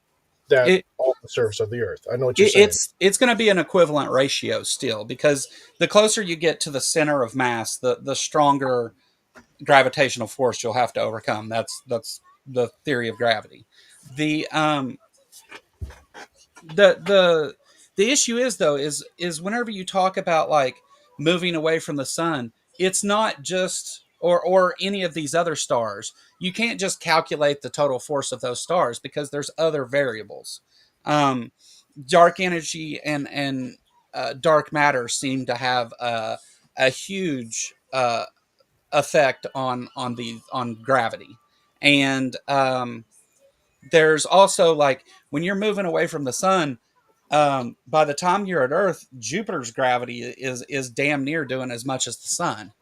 that It, on the surface of the Earth. I know what you're saying. it's going to be an equivalent ratio still, because the closer you get to the center of mass, the stronger gravitational force you'll have to overcome. That's the theory of gravity. The the issue is though is whenever you talk about like moving away from the sun, it's not just or any of these other stars. You can't just calculate the total force of those stars because there's other variables. Um, Dark energy and dark matter seem to have a huge effect on gravity, and there's also like when you're moving away from the sun, by the time you're at Earth, Jupiter's gravity is damn near doing as much as the sun.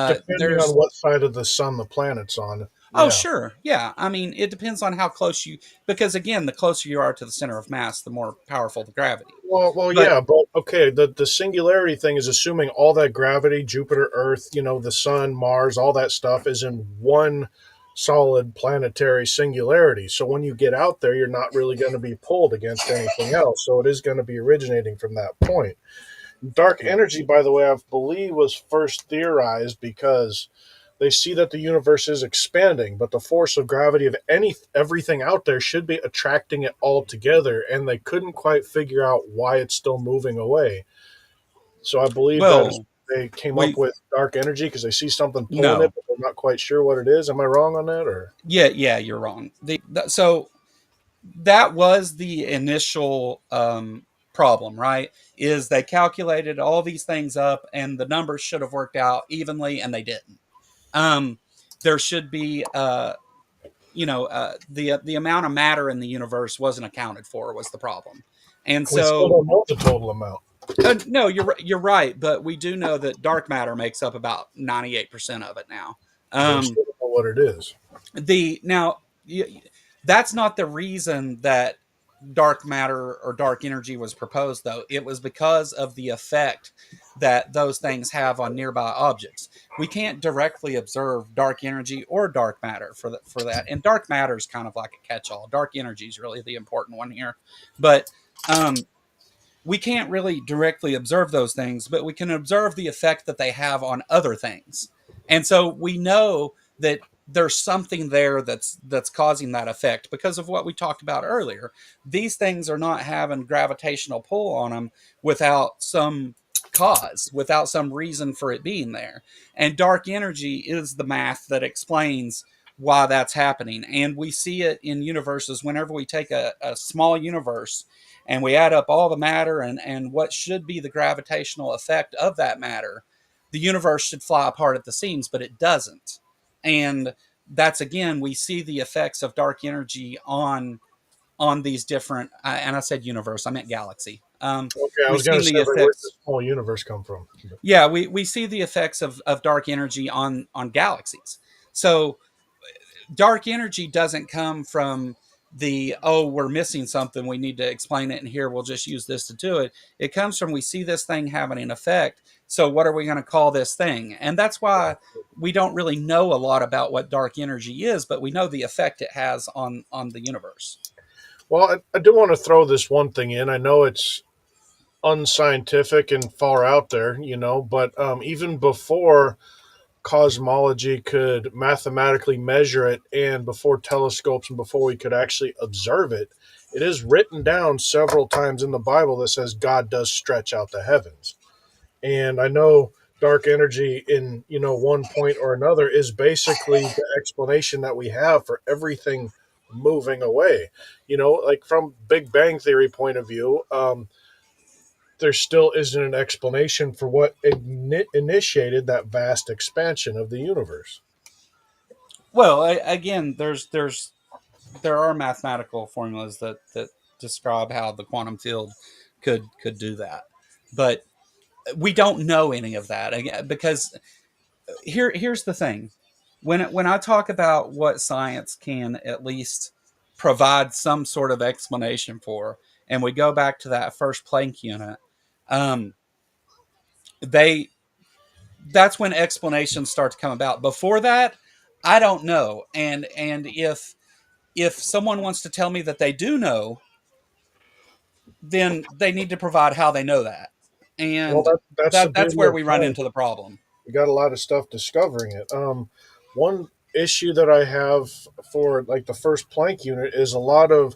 Depending on There's what side of the sun the planet's on. Oh, Yeah. sure, yeah. I mean, it depends on how close you, because again, the closer you are to the center of mass, the more powerful the gravity. Well, But yeah, but okay. The singularity thing is assuming all that gravity, Jupiter, Earth, the Sun, Mars, all that stuff is in one solid planetary singularity. So when you get out there, you're not really going to be pulled against anything else. So it is going to be originating from that point. Dark energy, by the way, I believe was first theorized because they see that the universe is expanding, but the force of gravity of everything out there should be attracting it all together, and they couldn't quite figure out why it's still moving away. So I believe that is well, they came up we with dark energy because they see something pulling it, no, but they're not quite sure what it is. Am I wrong on that? Or yeah, you're wrong. So that was the initial problem, right? Is they calculated all these things up, and the numbers should have worked out evenly, and they didn't. Um, there should be the amount of matter in the universe wasn't accounted for was the problem. And we still so don't know the total amount. no, you're right, but we do know that dark matter makes up about 98% of it now. But we um still don't know what it is. the now that's not the reason that dark matter or dark energy was proposed, though. It was because of the effect that those things have on nearby objects. We can't directly observe dark energy or dark matter for that, and dark matter is kind of like a catch-all. Dark energy is really the important one here, but we can't really directly observe those things, but we can observe the effect that they have on other things. And so we know that there's something there that's causing that effect because of what we talked about earlier. These things are not having gravitational pull on them without some cause, without some reason for it being there. And dark energy is the math that explains why that's happening. And we see it in universes whenever we take a small universe and we add up all the matter and what should be the gravitational effect of that matter, the universe should fly apart at the seams, but it doesn't. And that's, again, we see the effects of dark energy on these different and I said universe, I meant galaxy. Okay, I We've was gonna seen say, the like, where'd the effects. small universe come from? Yeah, we see the effects of dark energy on galaxies. So dark energy doesn't come from the, oh, we're missing something, we need to explain it, and here we'll just use this to do it. It comes from, we see this thing having an effect, so what are we going to call this thing? And that's why we don't really know a lot about what dark energy is, but we know the effect it has on the universe. Well, I do want to throw this one thing in. I know it's unscientific and far out there, but even before cosmology could mathematically measure it, and before telescopes and before we could actually observe it, it is written down several times in the Bible that says God does stretch out the heavens. And I know dark energy in one point or another is basically the explanation that we have for everything moving away. Like from Big Bang Theory point of view, there still isn't an explanation for what initiated that vast expansion of the universe. Well, again, there are mathematical formulas that describe how the quantum field could do that, but we don't know any of that because here's the thing. When I talk about what science can at least provide some sort of explanation for, and we go back to that first Planck unit, um, they that's when explanations start to come about. Before that, I don't know. And if someone wants to tell me that they do know, then they need to provide how they know that. Well, And that's the that's beauty where of we run science. into the problem. We got a lot of stuff discovering it. One issue that I have for like the first Planck unit is a lot of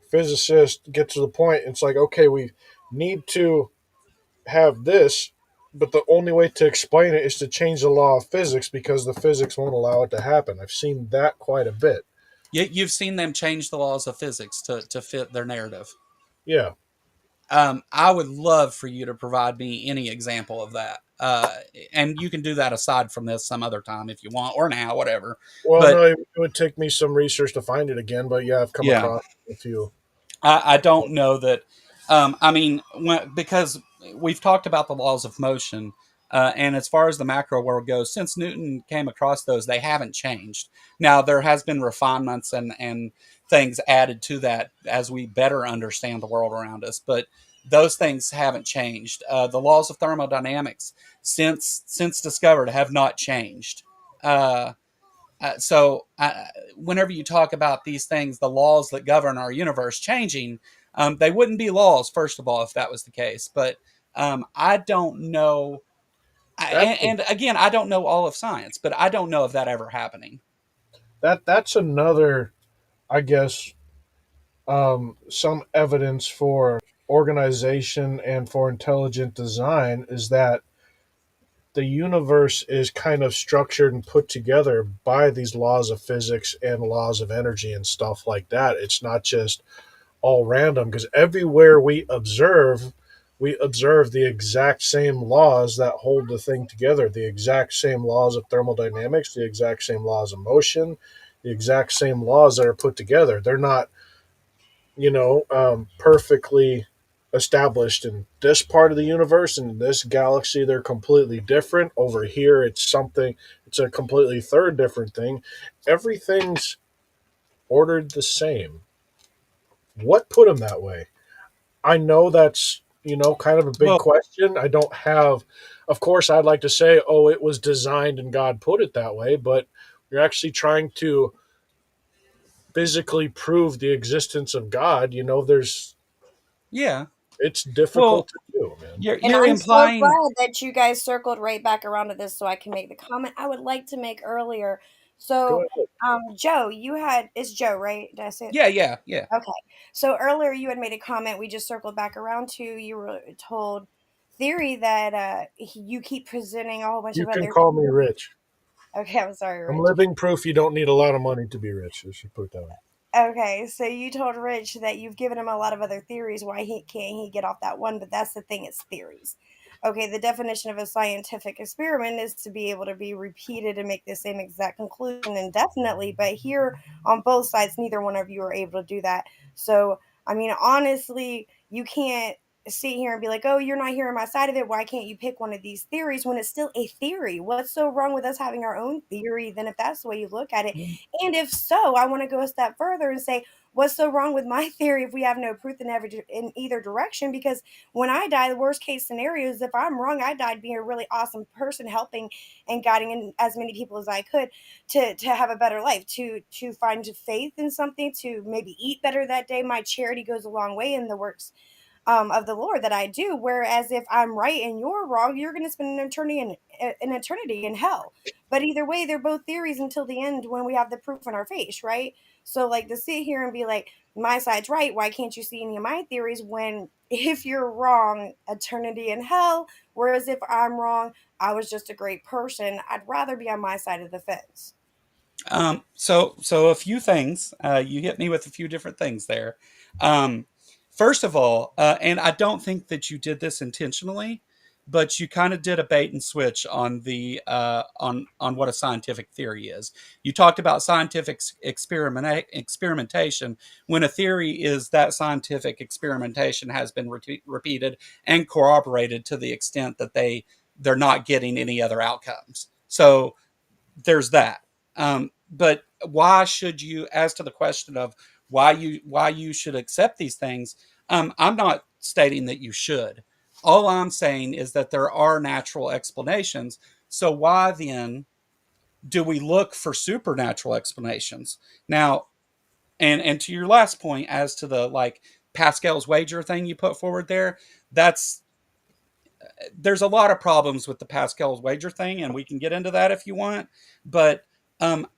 physicists get to the point. It's like, okay, we need to have this, but the only way to explain it is to change the law of physics because the physics won't allow it to happen. I've seen that quite a bit. You've seen them change the laws of physics to fit their narrative. Yeah. I would love for you to provide me any example of that. And you can do that aside from this some other time if you want, or now, whatever. Well, But no, it would take me some research to find it again, but yeah, I've come yeah, across a few. I don't know that. I mean, because we've talked about the laws of motion, and as far as the macro world goes, since Newton came across those, they haven't changed. Now there has been refinements and things added to that as we better understand the world around us, but those things haven't changed. The laws of thermodynamics, since discovered, have not changed. Uh, so whenever you talk about these things, the laws that govern our universe changing, they wouldn't be laws, first of all, if that was the case. But I don't know. That's And again, I don't know all of science, but I don't know of that ever happening. that's another, I guess, some evidence for organization and for intelligent design is that the universe is kind of structured and put together by these laws of physics and laws of energy and stuff like that. It's not just all random because everywhere we observe the exact same laws that hold the thing together, the exact same laws of thermodynamics, the exact same laws of motion, the exact same laws that are put together. They're not, perfectly established in this part of the universe and in this galaxy. They're completely different. Over here, it's a completely third different thing. Everything's ordered the same. What put them that way? I know that's, kind of a big Well, question. I don't have, of course, I'd like to say, oh, it was designed and God put it that way, but you're actually trying to physically prove the existence of God. yeah. It's difficult Well, to do, man. And you're I'm so implying. glad that you guys circled right back around to this so I can make the comment I would like to make earlier. Go So, ahead. Joe, it's Joe, right? Did I say it? Yeah. Okay. So earlier you had made a comment. We just circled back around to. You were told theory that you keep presenting a whole bunch You of can other call me theories. rich. Okay, I'm sorry, I'm Rich. living proof you don't need a lot of money to be rich. I should put it that way. Okay, so you told Rich that you've given him a lot of other theories. Why he can't he get off that one? But that's the thing, it's theories. Okay, the definition of a scientific experiment is to be able to be repeated and make the same exact conclusion indefinitely. But here on both sides, neither one of you are able to do that. So, I mean, honestly, you can't sit here and be like, oh, you're not hearing my side of it. Why can't you pick one of these theories when it's still a theory? What's so wrong with us having our own theory then if that's the way you look at it? And if so, I want to go a step further and say, what's so wrong with my theory if we have no proof in either direction? Because when I die, the worst case scenario is if I'm wrong, I died being a really awesome person, helping and guiding in as many people as I could to have a better life, to find faith in something, to maybe eat better that day. My charity goes a long way in the works of the Lord that I do. Whereas if I'm right and you're wrong, you're going to spend an eternity in hell. But either way, they're both theories until the end when we have the proof in our face, right? So like to sit here and be like, my side's right. Why can't you see any of my theories when if you're wrong, eternity in hell? Whereas if I'm wrong, I was just a great person. I'd rather be on my side of the fence. So a few things. You hit me with a few different things there. Um, First of all, and I don't think that you did this intentionally, but you kind of did a bait and switch on the on what a scientific theory is. You talked about scientific experimentation when a theory is that scientific experimentation has been repeated and corroborated to the extent that they're not getting any other outcomes. So there's that. But why should you, as to the question of why you should accept these things, I'm not stating that you should. All I'm saying is that there are natural explanations. So why then do we look for supernatural explanations? Now, and to your last point as to the like Pascal's wager thing you put forward there, that's there's a lot of problems with the Pascal's wager thing, and we can get into that if you want. But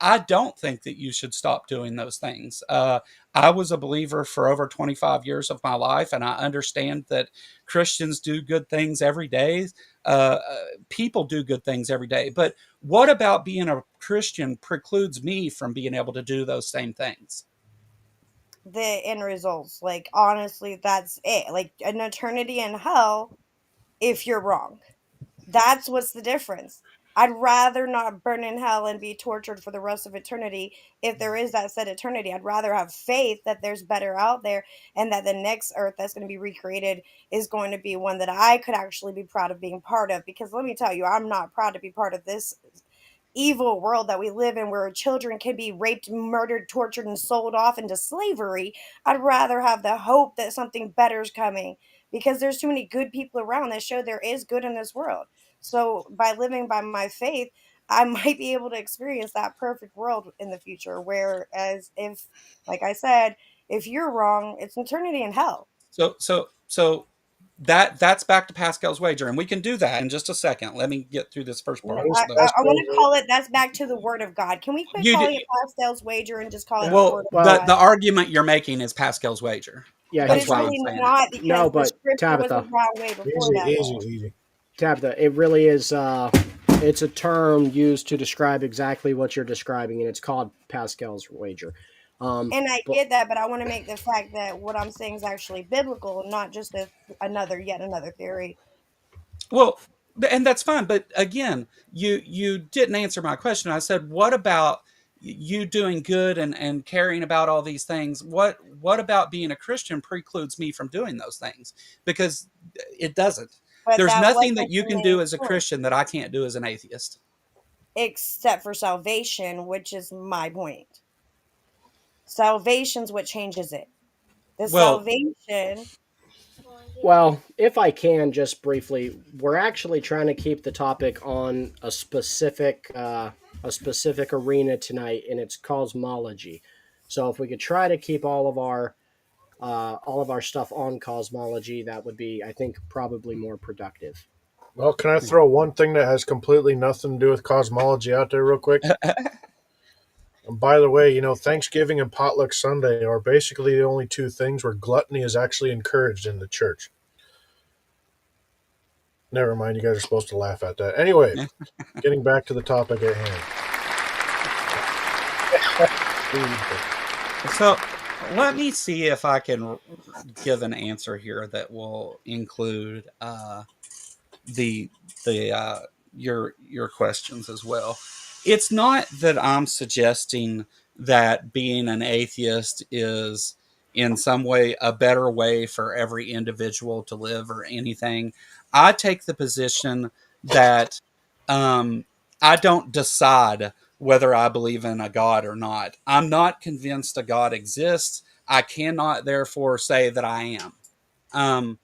I don't think that you should stop doing those things. I was a believer for over 25 years of my life, and I understand that Christians do good things every day. People do good things every day. But what about being a Christian precludes me from being able to do those same things? The end results, like honestly, that's it. Like an eternity in hell if you're wrong. That's what's the difference. I'd rather not burn in hell and be tortured for the rest of eternity if there is that said eternity. I'd rather have faith that there's better out there and that the next earth that's going to be recreated is going to be one that I could actually be proud of being part of. Because let me tell you, I'm not proud to be part of this evil world that we live in where children can be raped, murdered, tortured, and sold off into slavery. I'd rather have the hope that something better is coming because there's too many good people around that show there is good in this world. So by living by my faith, I might be able to experience that perfect world in the future. Whereas if, like I said, if you're wrong, it's eternity in hell. So that's back to Pascal's wager, and we can do that in just a second. Let me get through this first No, part. Where's So I want Pascal's to call it that's back to the word of God. Can we quit you calling do, it Pastel's wager and just call it the well, word of Well, the God? argument you're making is Pascal's wager. yeah, But he's That's it's why right. I'm really saying it. not No, because the but scripture was the Tabitha, wrong way before easy, that, easy, though. easy. Tabitha, it really is. It's a term used to describe exactly what you're describing, and it's called Pascal's wager. And I But get that, but I want to make the fact that what I'm saying is actually biblical, not just yet another theory. Well, and that's fine. But again, you didn't answer my question. I said, what about you doing good and caring about all these things? What about being a Christian precludes me from doing those things? Because it doesn't. But There's that nothing wasn't that you the can main do as a point, Christian that I can't do as an atheist. except for salvation, which is my point. Salvation's what changes it. The Well, salvation. well, if I can just briefly, we're actually trying to keep the topic on a specific arena tonight, and it's cosmology. So if we could try to keep all of our stuff on cosmology, that would be, I think, probably more productive. Well, can I throw one thing that has completely nothing to do with cosmology out there real quick? And by the way, Thanksgiving and Potluck Sunday are basically the only two things where gluttony is actually encouraged in the church. Never mind, you guys are supposed to laugh at that. Anyway, getting back to the topic at hand. So let me see if I can give an answer here that will include the your questions as well. It's not that I'm suggesting that being an atheist is in some way a better way for every individual to live or anything. I take the position that um, I don't decide whether I believe in a God or not. I'm not convinced a God exists. I cannot therefore say that I am. Um,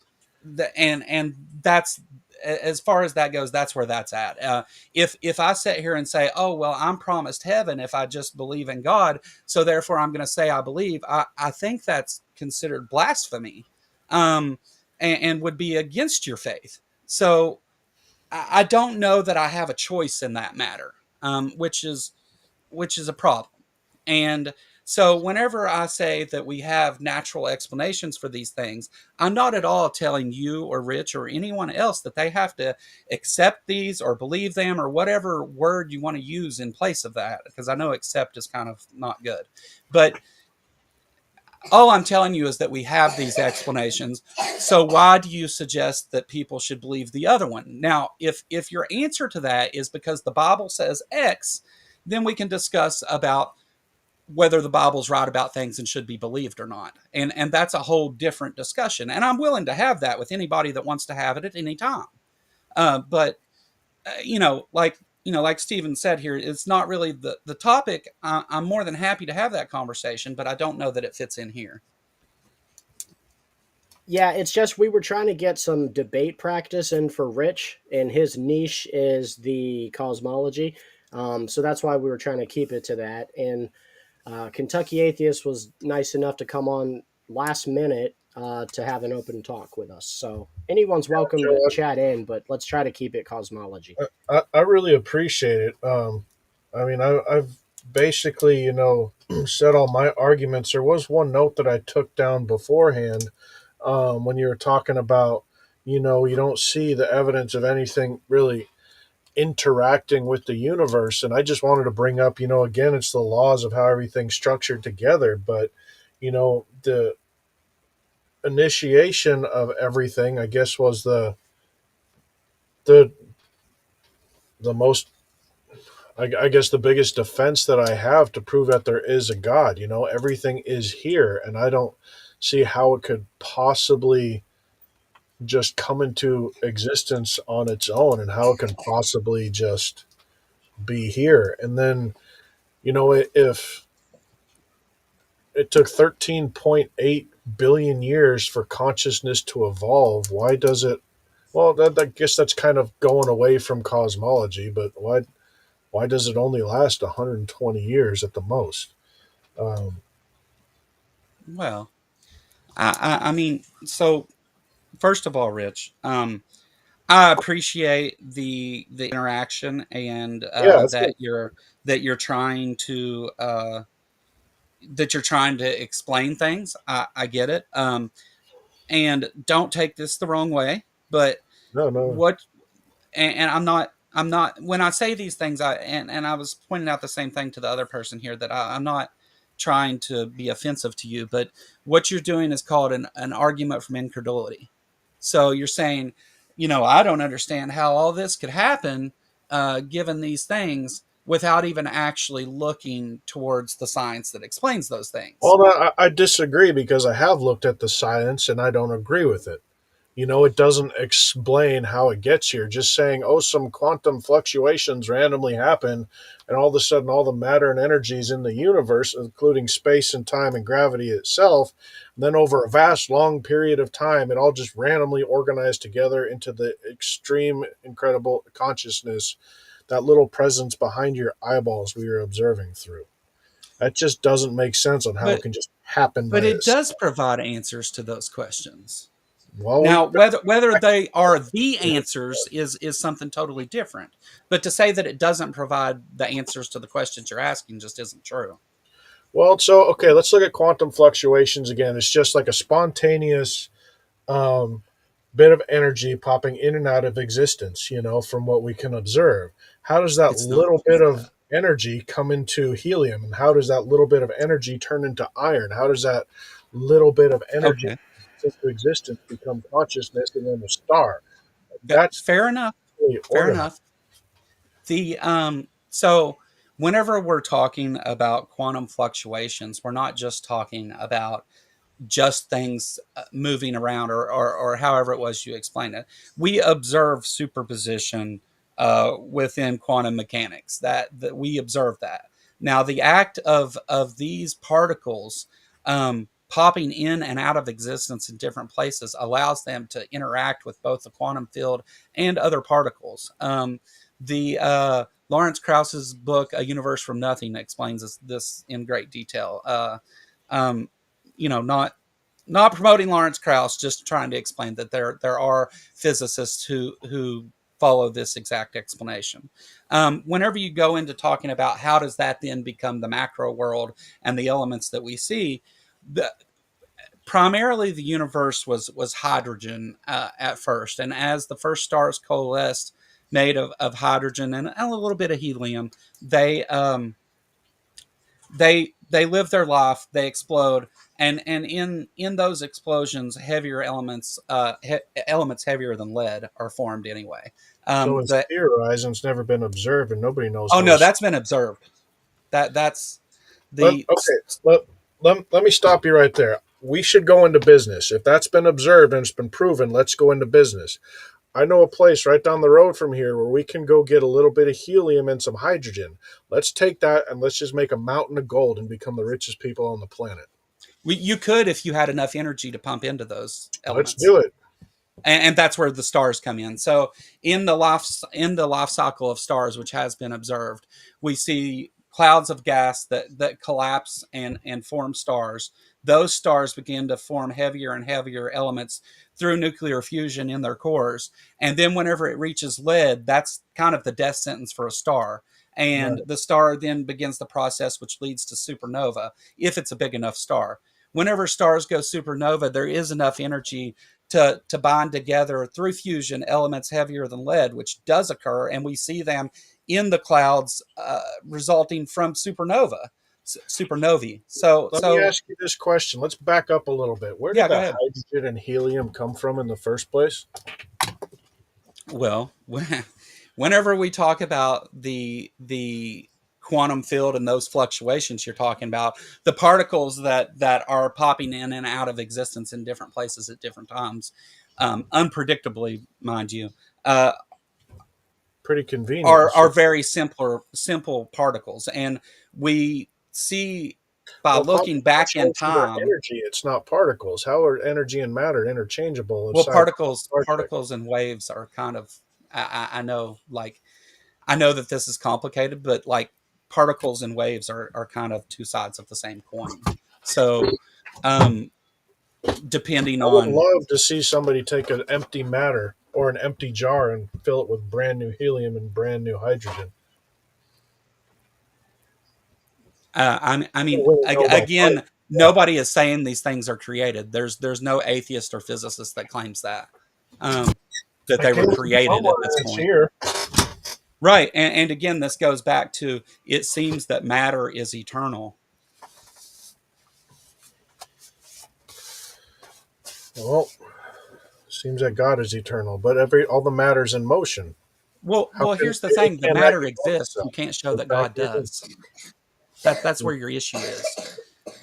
and that's, as far as that goes, that's where that's at. If I sit here and say, oh well, I'm promised heaven if I just believe in God, so therefore I'm going to say I believe, I think that's considered blasphemy, and would be against your faith. So I don't know that I have a choice in that matter, which is a problem. And so, whenever I say that we have natural explanations for these things, I'm not at all telling you or Rich or anyone else that they have to accept these or believe them or whatever word you want to use in place of that, because I know accept is kind of not good. But all I'm telling you is that we have these explanations. So why do you suggest that people should believe the other one? Now, if your answer to that is because the Bible says X, then we can discuss about whether the Bible's right about things and should be believed or not. And that's a whole different discussion. And I'm willing to have that with anybody that wants to have it at any time. But like Stephen said here, it's not really the topic. I'm more than happy to have that conversation, but I don't know that it fits in here. Yeah, it's just we were trying to get some debate practice in for Rich, and his niche is the cosmology. So that's why we were trying to keep it to that. And Kentucky Atheist was nice enough to come on last minute to have an open talk with us. So anyone's welcome to chat in, but let's try to keep it cosmology. I really appreciate it. I've basically, said all my arguments. There was one note that I took down beforehand when you were talking about, you don't see the evidence of anything really interacting with the universe. And I just wanted to bring up, again, it's the laws of how everything's structured together. But, the initiation of everything, I guess, was the the most, I guess, the biggest defense that I have to prove that there is a God. Everything is here, and I don't see how it could possibly just come into existence on its own, and how it can possibly just be here. And then, if it took 13.8 billion years for consciousness to evolve, why does it? Well, I guess that's kind of going away from cosmology, but why does it only last 120 years at the most? Um, Well, I mean, so first of all, Rich, I appreciate the interaction and yeah, that's good. that you're trying to explain things. I get it. And don't take this the wrong way, but No, no. what and I'm not when I say these things, and I was pointing out the same thing to the other person here, that I'm not trying to be offensive to you, but what you're doing is called an argument from incredulity. So you're saying, I don't understand how all this could happen, given these things, without even actually looking towards the science that explains those things. Well, I disagree because I have looked at the science and I don't agree with it. It doesn't explain how it gets here. Just saying, oh, some quantum fluctuations randomly happen, and all of a sudden, all the matter and energies in the universe, including space and time and gravity itself, and then over a vast, long period of time, it all just randomly organized together into the extreme, incredible consciousness, that little presence behind your eyeballs we are observing through. That just doesn't make sense on how it But can just happen by but it itself. does provide answers to those questions. Well, Now, whether they are the answers is something totally different. But to say that it doesn't provide the answers to the questions you're asking just isn't true. well, so okay, let's look at quantum fluctuations again. It's just like a spontaneous um, bit of energy popping in and out of existence, from what we can observe. How does that It's not little bit just of that. energy come into helium? And how does that little bit of energy turn into iron? How does that little bit of energy Okay. into existence become consciousness and then a star? That's Fair enough. really Fair organized. enough. So whenever we're talking about quantum fluctuations, we're not just talking about just things moving around, or however it was you explained it. We observe superposition within quantum mechanics, that we observe that. Now, the act of these particles popping in and out of existence in different places allows them to interact with both the quantum field and other particles. The Lawrence Krauss's book, A Universe from Nothing, explains this in great detail. Um, not promoting Lawrence Krauss, just trying to explain that there are physicists who follow this exact explanation. Whenever you go into talking about how does that then become the macro world and the elements that we see, the, primarily the universe was hydrogen at first, and as the first stars coalesced, made of hydrogen and a little bit of helium, they they live their life, they explode, and in those explosions, heavier elements, elements heavier than lead are formed anyway. So it's The theorized and it's never been observed, and nobody knows Oh how no, it's. that's been observed. That's Let, the okay, let me stop you right there. We should go into business. If that's been observed and it's been proven, let's go into business. I know a place right down the road from here where we can go get a little bit of helium and some hydrogen. Let's take that and let's just make a mountain of gold and become the richest people on the planet. You could, if you had enough energy to pump into those Let's elements. do it. And that's where the stars come in. So in the life cycle of stars, which has been observed, we see clouds of gas that collapse and form stars. Those stars begin to form heavier and heavier elements through nuclear fusion in their cores. And then whenever it reaches lead, that's kind of the death sentence for a star. And Right. the star then begins the process which leads to supernova, if it's a big enough star. Whenever stars go supernova, there is enough energy to bind together through fusion elements heavier than lead, which does occur, and we see them in the clouds resulting from supernovae. Let me ask you this question. Let's back up a little bit. Where did Yeah, go that ahead. hydrogen and helium come from in the first place? Well, whenever we talk about the quantum field and those fluctuations you're talking about, the particles that are popping in and out of existence in different places at different times, unpredictably, mind you, uh, Pretty convenient. are very simple particles, and we see by Well, quantum looking back in fluctuations are time. energy. It's not particles. How are energy and matter interchangeable Well, inside Star Trek? particles and waves are kind of, I know, like, I know that this is complicated, but like particles and waves are kind of two sides of the same coin. So um depending I would on love to see somebody take an empty matter or an empty jar and fill it with brand new helium and brand new hydrogen. I I don't mean, really know about again, particles. Yeah. nobody is saying these things are created. There's no atheist or physicist that claims um, that It they were came from created at somewhere this and it's point. here. Right. And again, this goes back to, it seems that matter is eternal. Well, seems that God is eternal, but all the matter's in motion. How Well, can here's the it thing: the can't matter actually help exists. You itself? can't show So that back God in. does. That's where your issue is.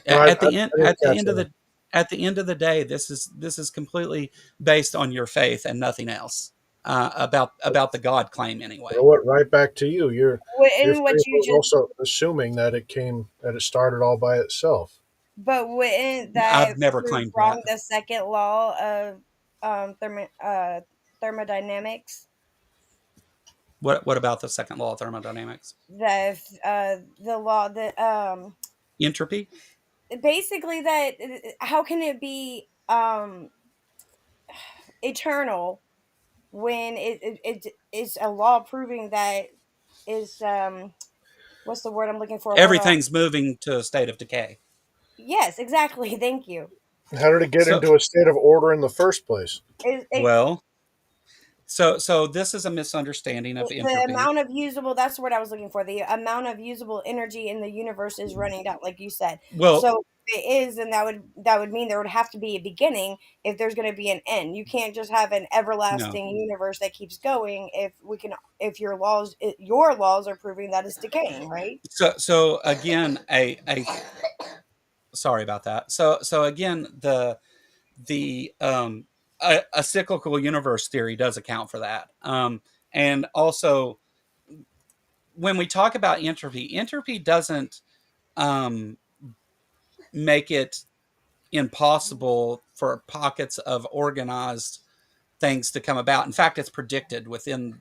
No, At the I didn't catch that. at the end of the day, this is completely based on your faith and nothing else, about the God claim You know anyway. what? Right back to you. Your And what faith you was just, also assuming that it started all by itself. but wouldn't that I've never prove claimed that. wrong the second law of thermodynamics? What about the second law of thermodynamics? That if, the law that Entropy. basically that how can it be eternal when it is a law proving that is what's the word I'm looking for? Hold on. Everything's moving to a state of decay. Yes, exactly. Thank you. How did it get So, into a state of order in the first place? It well, so this is a misunderstanding of the entropy. amount of usable, that's the word I was looking for. The amount of usable energy in the universe is running down, like you said. Well, So if it is, then that would mean there would have to be a beginning if there's going to be an end. You can't just have an no. everlasting universe that keeps going if your laws are proving that it's decaying, right? So again, a sorry about that. So again, a cyclical universe theory does account for that. And also, when we talk about entropy, entropy doesn't um, make it impossible for pockets of organized things to come about. In fact, it's predicted within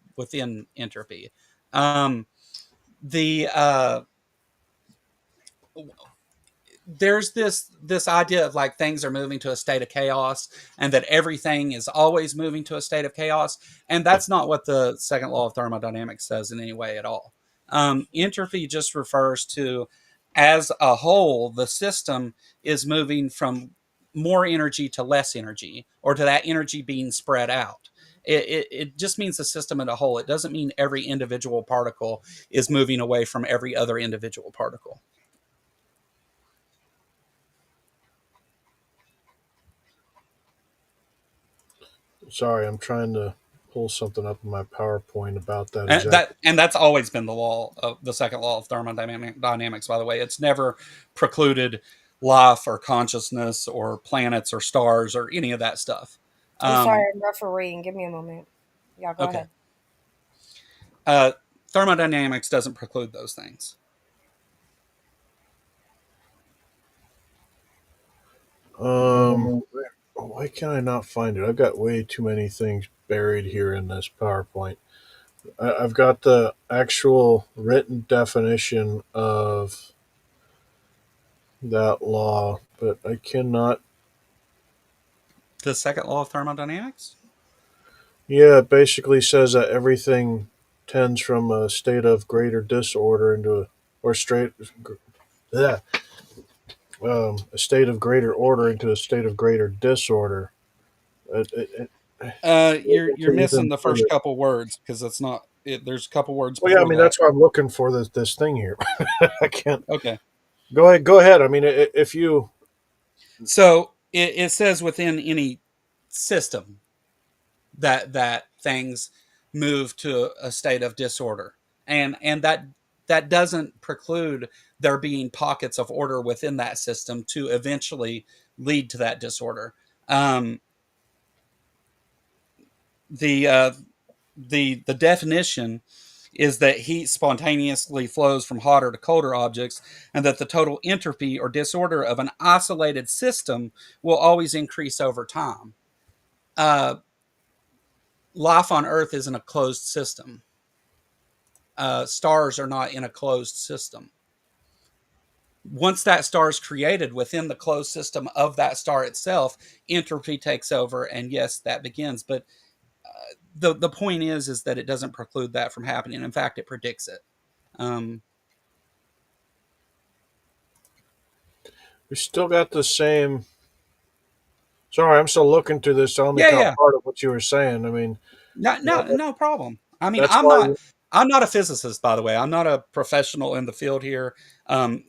entropy. Um, the There's this idea of like things are moving to a state of chaos and that everything is always moving to a state of chaos, and that's not what the second law of thermodynamics says in any way at all. Entropy just refers to, as a whole, the system is moving from more energy to less energy, or to that energy being spread out. It just means the system as a whole. It doesn't mean every individual particle is moving away from every other individual particle. Sorry, I'm trying to pull something up in my PowerPoint about that And exact. that's always been the law of the second law of thermodynamics. By the way, it's never precluded life or consciousness or planets or stars or any of that stuff. I'm sorry, Um, I'm refereeing. Give me a moment. Yeah, go okay, ahead. uh, thermodynamics doesn't preclude those things. Um, why can I not find it? I've got way too many things buried here in this PowerPoint. I've got the actual written definition of that law, but I cannot. The second law of thermodynamics. Yeah, it basically says that everything tends from a state of greater disorder into or straight, yeah, a state of greater order into a state of greater disorder. It goes You're into missing even the first further. couple words because it's not. There's a couple words Well, yeah, I before mean that. that's why I'm looking for this thing here. I can't. Okay, Go ahead. Go ahead. I mean, if you. so it says within any system that things move to a state of disorder, and that doesn't preclude there being pockets of order within that system to eventually lead to that disorder. um, the uh, the definition is that heat spontaneously flows from hotter to colder objects, and that the total entropy or disorder of an isolated system will always increase over time. uh, Life on Earth isn't a closed system. Stars are not in a closed system. Once that star is created within the closed system of that star itself, entropy takes over, and yes, that begins. But the point is that it doesn't preclude that from happening. In fact, it predicts it. Um, We still got the same. Sorry, I'm still looking through this. I only yeah, caught yeah, part of what you were saying. I mean, you know, no problem. I mean, that's why I'm not a physicist, by the way. I'm not a professional in the field here. Um,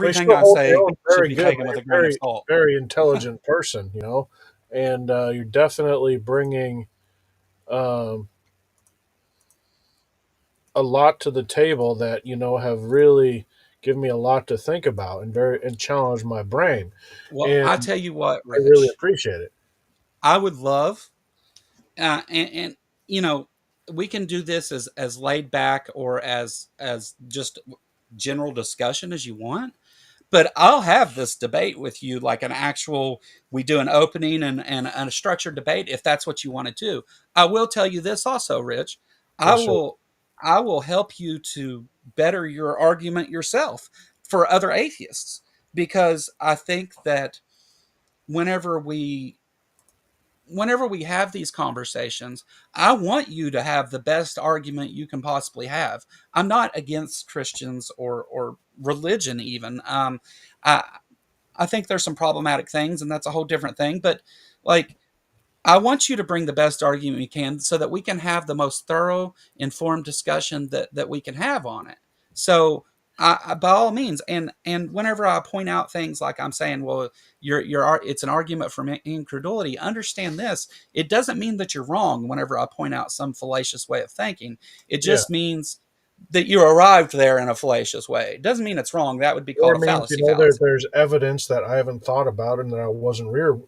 we Everything still I hold your say own should very be good, taken man. with You're a grain of very, salt. very intelligent person, you know, and you're definitely bringing um, a lot to the table that have really given me a lot to think about and challenge my brain, Well, and I tell you what, I really Rich, appreciate it. I would love, and you know, we can do this as laid back or as just general discussion as you want. But I'll have this debate with you, like an actual. We do an opening and a structured debate if that's what you want to do. I will tell you this also, Rich. I Yes, sir. will I will help you to better your argument yourself for other atheists, because I think that whenever whenever we have these conversations, I want you to have the best argument you can possibly have. I'm not against Christians or religion even. I I think there's some problematic things, and that's a whole different thing. But like, I want you to bring the best argument you can so that we can have the most thorough, informed discussion that we can have on it. So, by all means, and whenever I point out things like I'm saying, well, it's an argument from incredulity. Understand this: it doesn't mean that you're wrong. Whenever I point out some fallacious way of thinking, it Yeah. just means that you arrived there in a fallacious way. It doesn't mean it's wrong. That would be Or called it a means, fallacy. there's evidence that I haven't thought about and that I wasn't that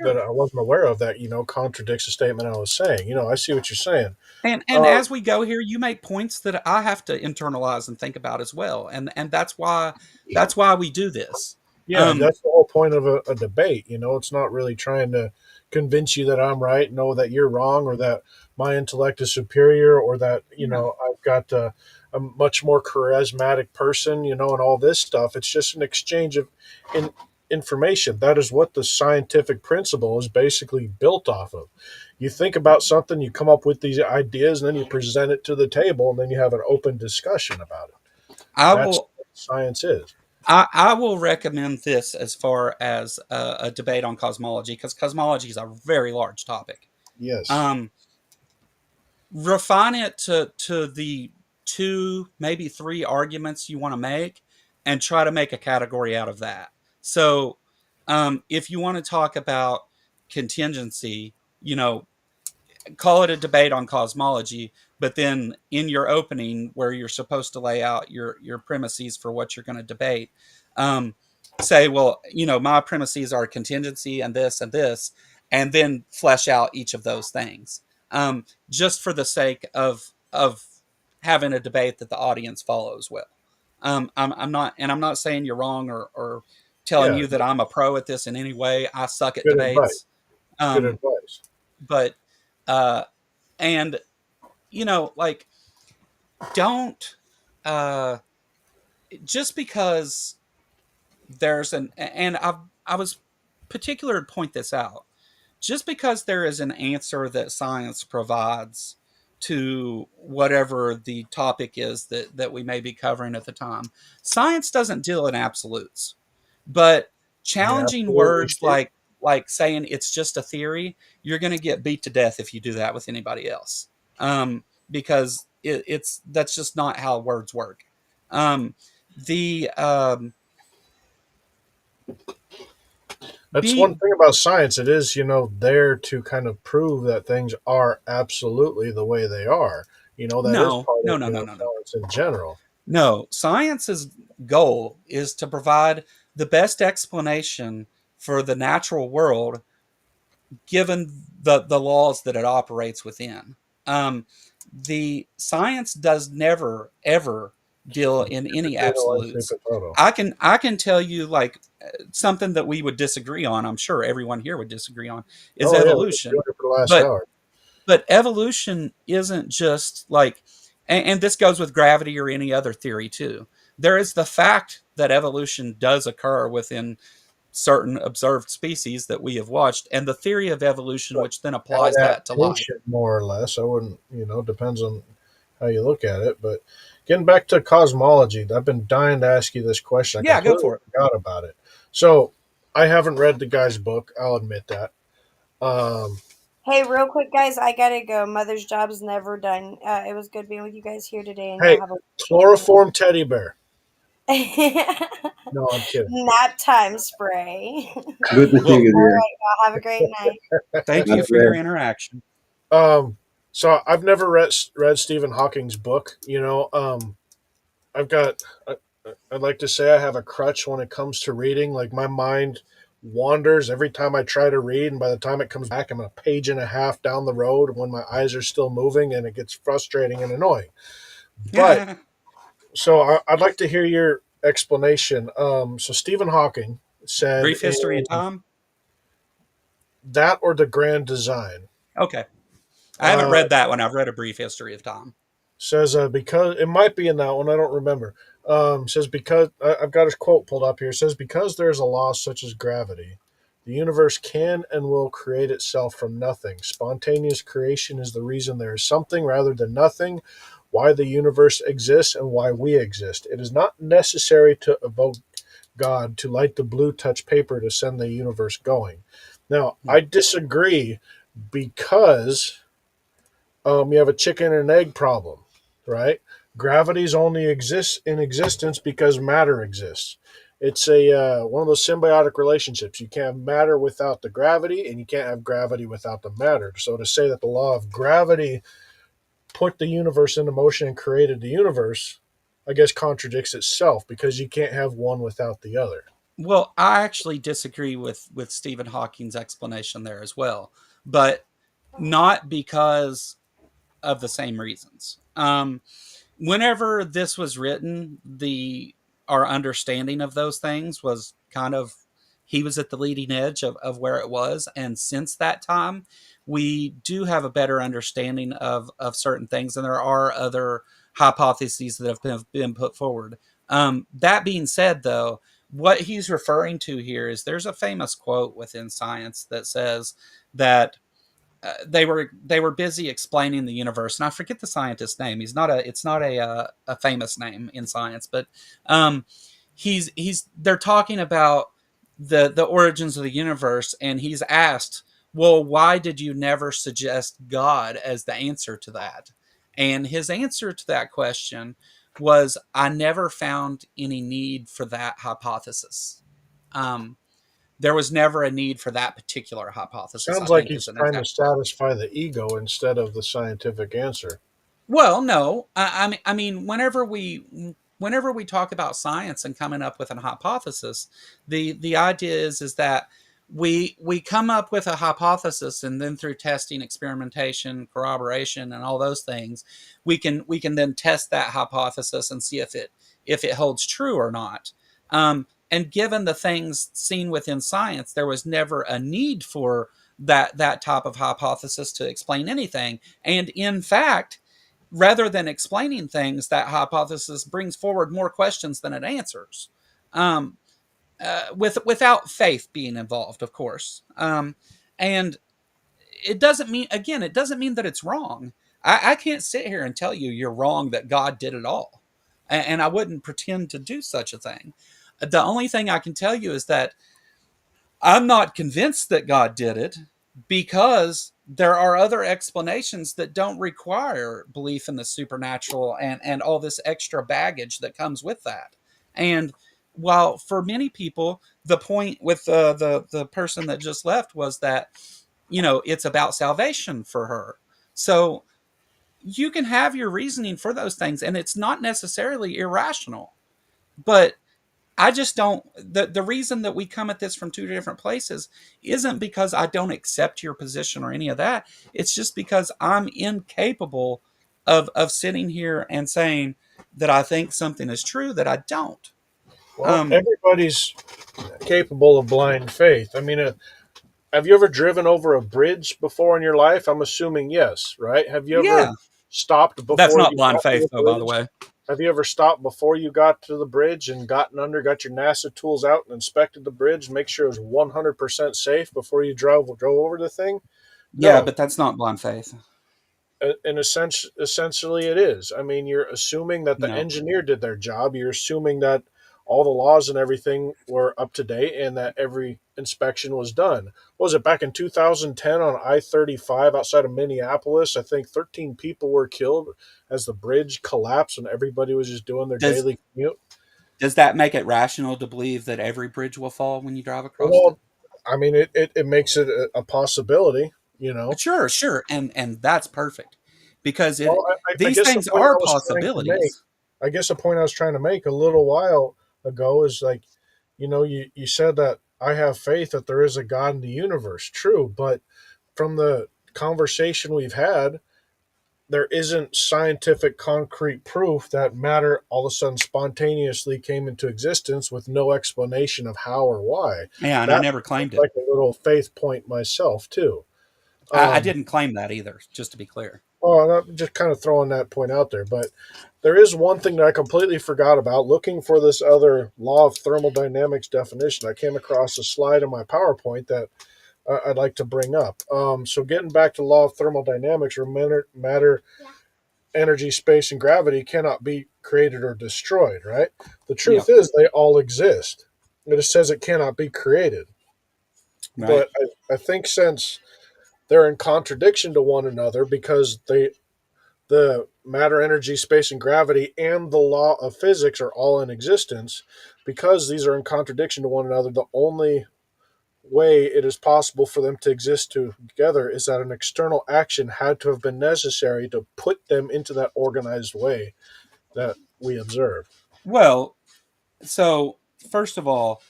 Sure. I wasn't aware of that, contradicts the statement I was saying. I see what you're saying. And Uh, as we go here, you make points that I have to internalize and think about as well, and that's why we do this. yeah, Um, that's the whole point of a debate. It's not really trying to convince you that I'm right, know that you're wrong, or that my intellect is superior, or that, yeah. I've got a much more charismatic person, and all this stuff. It's just an exchange of in, information. That is what the scientific principle is basically built off of. You think about something, you come up with these ideas, and then you present it to the table, and then you have an open discussion about it. I That's will what science is. I will recommend this as far as a debate on cosmology, because cosmology is a very large topic. Yes. Um, Refine it to the two, maybe three arguments you want to make, and try to make a category out of that. So, if you want to talk about contingency, call it a debate on cosmology, but then in your opening, where you're supposed to lay out your premises for what you're going to debate, um, say, well, my premises are contingency and this, and then flesh out each of those things, just for the sake of having a debate that the audience follows well. I'm not saying you're wrong, or telling Yeah. you that I'm a pro at this in any way. I suck at Good advice. debates. Good Um, advice. but uh, and like, don't uh just because there's an and I was particular to point this out, just because there is an answer that science provides to whatever the topic is that we may be covering at the time. Science doesn't deal in absolutes, but Yeah, challenging absolutely, words Steve. like saying it's just a theory, you're going to get beat to death if you do that with anybody else, because it's that's just not how words work. The That's one be thing about science. It is, there to kind of prove that things are absolutely the way they are. That is No, part no, of, no, no, no, no. science in general. No, science's goal is to provide the best explanation for the natural world, given the laws that it operates within. Um, the science does never ever deal in any Potato and sweet absolutes. potato. I can tell you, like, something that we would disagree on. I'm sure everyone here would disagree on, is Oh, yeah, we've been doing evolution. it for the last But hour. evolution isn't just like, and this goes with gravity or any other theory too. There is the fact that evolution does occur within certain observed species that we have watched, and the theory of evolution, But which then applies that to life. adaptation, more or less. I wouldn't, depends on how you look at it. But getting back to cosmology, I've been dying to ask you this question. I Yeah, go completely for it. forgot about it. So I haven't read the guy's book. I'll admit that. Um, Hey, real quick, guys, I gotta go. Mother's job is never done. It was good being with you guys here today, and y'all hey, have a chloroform teddy bear. wonderful No, I'm kidding. nap time spray. Good to see Well, you, dear. Y'all have a great night. thank you God for your bless. interaction. So I've never read Stephen Hawking's book. I've got. I'd like to say I have a crutch when it comes to reading. Like, my mind wanders every time I try to read, and by the time it comes back, I'm a page and a half down the road when my eyes are still moving, and it gets frustrating and annoying. But so I'd like to hear your explanation. So Stephen Hawking said Brief history of in time. that, or the grand design. Okay, I haven't Uh, read that one. I've read a brief history of time. Says because it might be in that one, I don't remember. Says because I've got his quote pulled up here. Says because there is a law such as gravity, The universe can and will create itself from nothing. Spontaneous creation is the reason there is something rather than nothing, why the universe exists and why we exist. It is not necessary to evoke God to light the blue touch paper to send the universe going. Now, I disagree because you have a chicken and egg problem, right? Gravity's only exists in existence because matter exists. It's a one of those symbiotic relationships. You can't have matter without the gravity, and you can't have gravity without the matter. So to say that the law of gravity put the universe into motion and created the universe, I guess contradicts itself because you can't have one without the other. Well, I actually disagree with Stephen Hawking's explanation there as well, but not because of the same reasons. Whenever this was written, the our understanding of those things was kind of he was at the leading edge of where it was, and since that time, we do have a better understanding of certain things, and there are other hypotheses that have been put forward. That being said, though, what he's referring to here is there's a famous quote within science that says that they were busy explaining the universe, and I forget the scientist's name. It's not a famous name in science, but um, they're talking about the origins of the universe, and he's asked, well, why did you never suggest God as the answer to that? And his answer to that question was, I never found any need for that hypothesis. Um, there was never a need for that particular hypothesis, I Sounds like think is he's an trying to exact quote. satisfy the ego instead of the scientific answer. Well, no, I mean, whenever we talk about science and coming up with an hypothesis, the idea is that we come up with a hypothesis, and then through testing, experimentation, corroboration, and all those things, we can then test that hypothesis and see if it holds true or not. And given the things seen within science, there was never a need for that type of hypothesis to explain anything. And in fact, rather than explaining things, that hypothesis brings forward more questions than it answers. Um, without faith being involved, of course. And it doesn't mean that it's wrong. I can't sit here and tell you you're wrong that God did it all, and I wouldn't pretend to do such a thing. The only thing I can tell you is that I'm not convinced that God did it because there are other explanations that don't require belief in the supernatural and all this extra baggage that comes with that. And while for many people, the point with the person that just left was that, it's about salvation for her. So you can have your reasoning for those things, and it's not necessarily irrational. But I just don't. The reason that we come at this from two different places isn't because I don't accept your position or any of that. It's just because I'm incapable of sitting here and saying that I think something is true that I don't. Well, Um, everybody's capable of blind faith. I mean, have you ever driven over a bridge before in your life? I'm assuming yes, right? Have you ever yeah, stopped that's before not you blind got to faith, the though. By the bridge? way, Have you ever stopped before you got to the bridge and gotten under, got your NASA tools out and inspected the bridge, make sure it was 100% safe before you drove over the thing? yeah, No. but that's not blind faith. In essentially it is. I mean, you're assuming that the No. engineer did their job. You're assuming that all the laws and everything were up to date and that every inspection was done. What was it back in 2010 on I-35 outside of Minneapolis? I think 13 people were killed as the bridge collapsed and everybody was just doing their Does daily commute. does that make it rational to believe that every bridge will fall when you drive across it? Well, I mean, it makes it a possibility, you know. Sure, sure, and that's perfect because Well, I these guess the things point are I was trying to make, possibilities. I guess the point I was trying to make a little while ago is like, you said that I have faith that there is a God in the universe. True, but from the conversation we've had, there isn't scientific concrete proof that matter all of a sudden spontaneously came into existence with no explanation of how or why. Yeah, and I That never sounds claimed it. like a little faith point myself too. I Um, didn't claim that either, just to be clear. well, I'm just kind of throwing that point out there, but There is one thing that I completely forgot about. Looking for this other law of thermodynamics definition, I came across a slide in my PowerPoint that I'd like to bring up. So, getting back to law of thermodynamics, or matter, energy, space, and gravity cannot be created or destroyed, right? The Yeah. truth is, they all exist. It just says it cannot be created. Right. But I think since they're in contradiction to one another, because the matter, energy, space, and gravity and the law of physics are all in existence, because these are in contradiction to one another, the only way it is possible for them to exist together is that an external action had to have been necessary to put them into that organized way that we observe. Well, so first of all,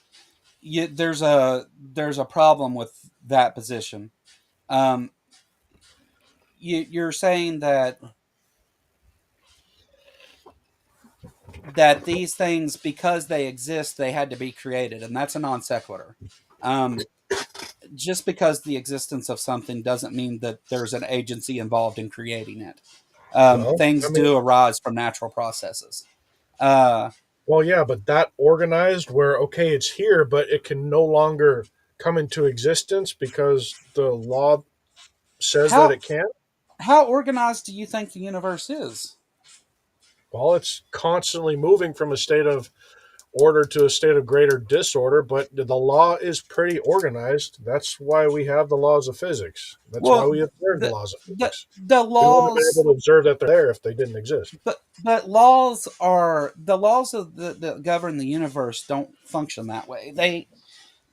there's a problem with that position. Um, you're saying that these things, because they exist, they had to be created, and that's a non sequitur. Um, just because the existence of something doesn't mean that there's an agency involved in creating it. Well, Things I mean, do arise from natural processes. Uh, well, yeah, but that organized where, okay, it's here, but it can no longer come into existence because the law says that how it can't. how organized do you think the universe is? Well, it's constantly moving from a state of order to a state of greater disorder, but the law is pretty organized. That's why we have the laws of physics. That's why Well, we observe the the laws of the physics. the We wouldn't have been able laws, to observe that they're there if they didn't exist. but laws are the laws of that govern the universe don't function that way.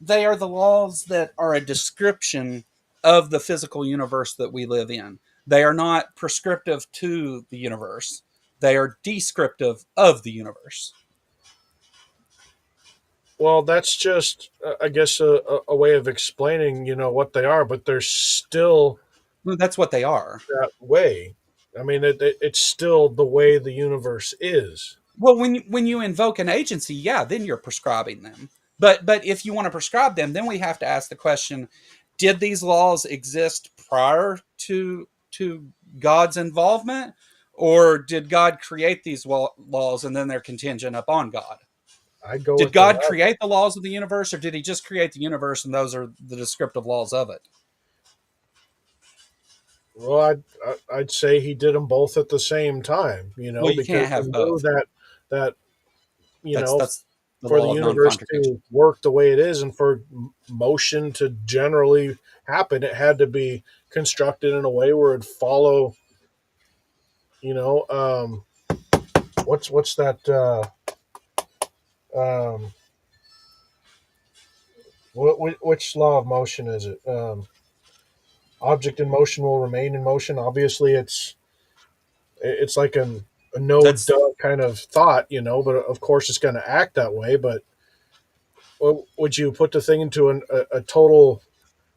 They are the laws that are a description of the physical universe that we live in. They are not prescriptive to the universe. They are descriptive of the universe. Well, that's just, I guess, a way of explaining, what they are, but they're still Well, that's what they are. that way. I mean, it's still the way the universe is. Well, when you invoke an agency, yeah, then you're prescribing them. But if you want to prescribe them, then we have to ask the question: did these laws exist prior to God's involvement, or did God create these laws and then they're contingent upon God? I go Did with the God last. create the laws of the universe, or did He just create the universe and those are the descriptive laws of it? Well, I'd say he did them both at the same time, Well, you because can't he have knew both. that you know That's the for the law of universe non-contradiction. to work the way it is and for motion to generally happen, it had to be constructed in a way where it'd follow. You know, what's that? Um, which law of motion is it? Object in motion will remain in motion. Obviously, it's like a no That's duh kind of thought, but of course it's going to act that way. But would you put the thing into a total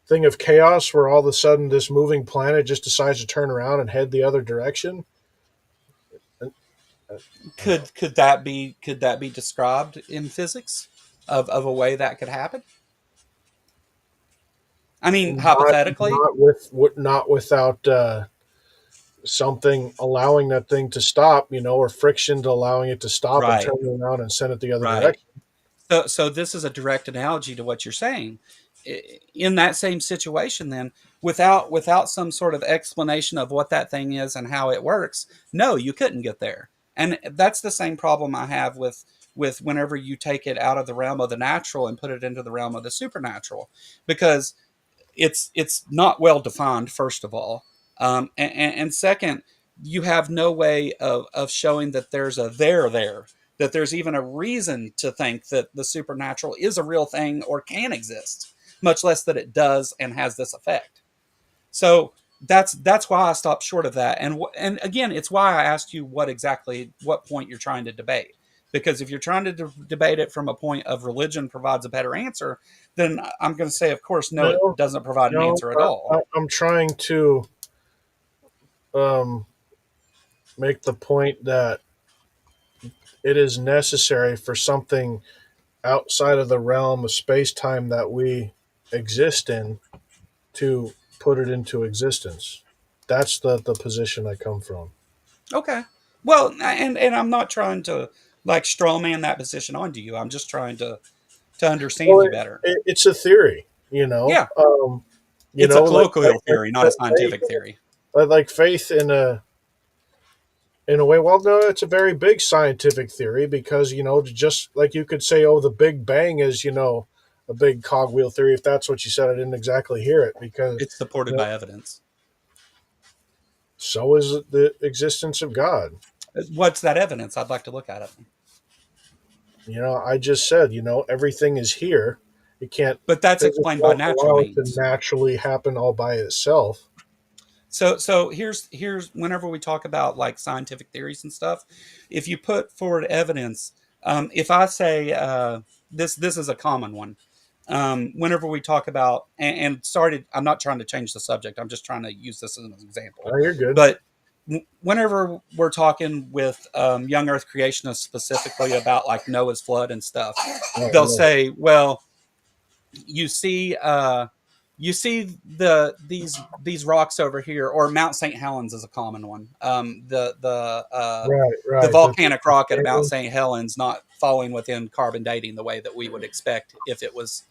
thing of chaos where all of a sudden this moving planet just decides to turn around and head the other direction? And, I don't know. could that be described in physics of a way that could happen? I mean, Not hypothetically, not without something allowing that thing to stop, or friction to allowing it to stop and right, turn it around and send it the other right. direction. So this is a direct analogy to what you're saying. In that same situation, then, without some sort of explanation of what that thing is and how it works, no, you couldn't get there. And that's the same problem I have with whenever you take it out of the realm of the natural and put it into the realm of the supernatural, because it's not well defined, first of all, and second, you have no way of showing that there's a there, that there's even a reason to think that the supernatural is a real thing or can exist, much less that it does and has this effect. So that's why I stopped short of that. And again, it's why I asked you what point you're trying to debate. Because if you're trying to debate it from a point of religion provides a better answer, then I'm going to say, of course, no, it No, doesn't provide an no, answer at all. I'm trying to um, make the point that it is necessary for something outside of the realm of space time that we exist in to put it into existence. That's the position I come from. Okay. Well, and I'm not trying to like straw man that position onto you. I'm just trying to understand Well, you better. it's a theory, you know. Yeah, it's a colloquial theory, not a Faith, scientific theory. like faith in a way. Well, no, it's a very big scientific theory because just like you could say, oh, the Big Bang is a big cogwheel theory. If that's what you said, I didn't exactly hear it because It's supported you know, by evidence. so is the existence of God. What's that evidence? I'd like to look at it. I just said, everything is here. It can't. But that's Physics explained by won't natural allow it to means. naturally happen all by itself. So here's whenever we talk about like scientific theories and stuff, if you put forward evidence, if I say this is a common one. Whenever we talk about and sorry, I'm not trying to change the subject. I'm just trying to use this as an example. Oh, you're good. But whenever we're talking with young Earth creationists specifically about like Noah's flood and stuff, Oh, they'll no. say, well, you see these rocks over here, or Mount St. Helens is a common one. Right, The right. volcanic rock at Mount St. Helens not falling within carbon dating the way that we would expect if it was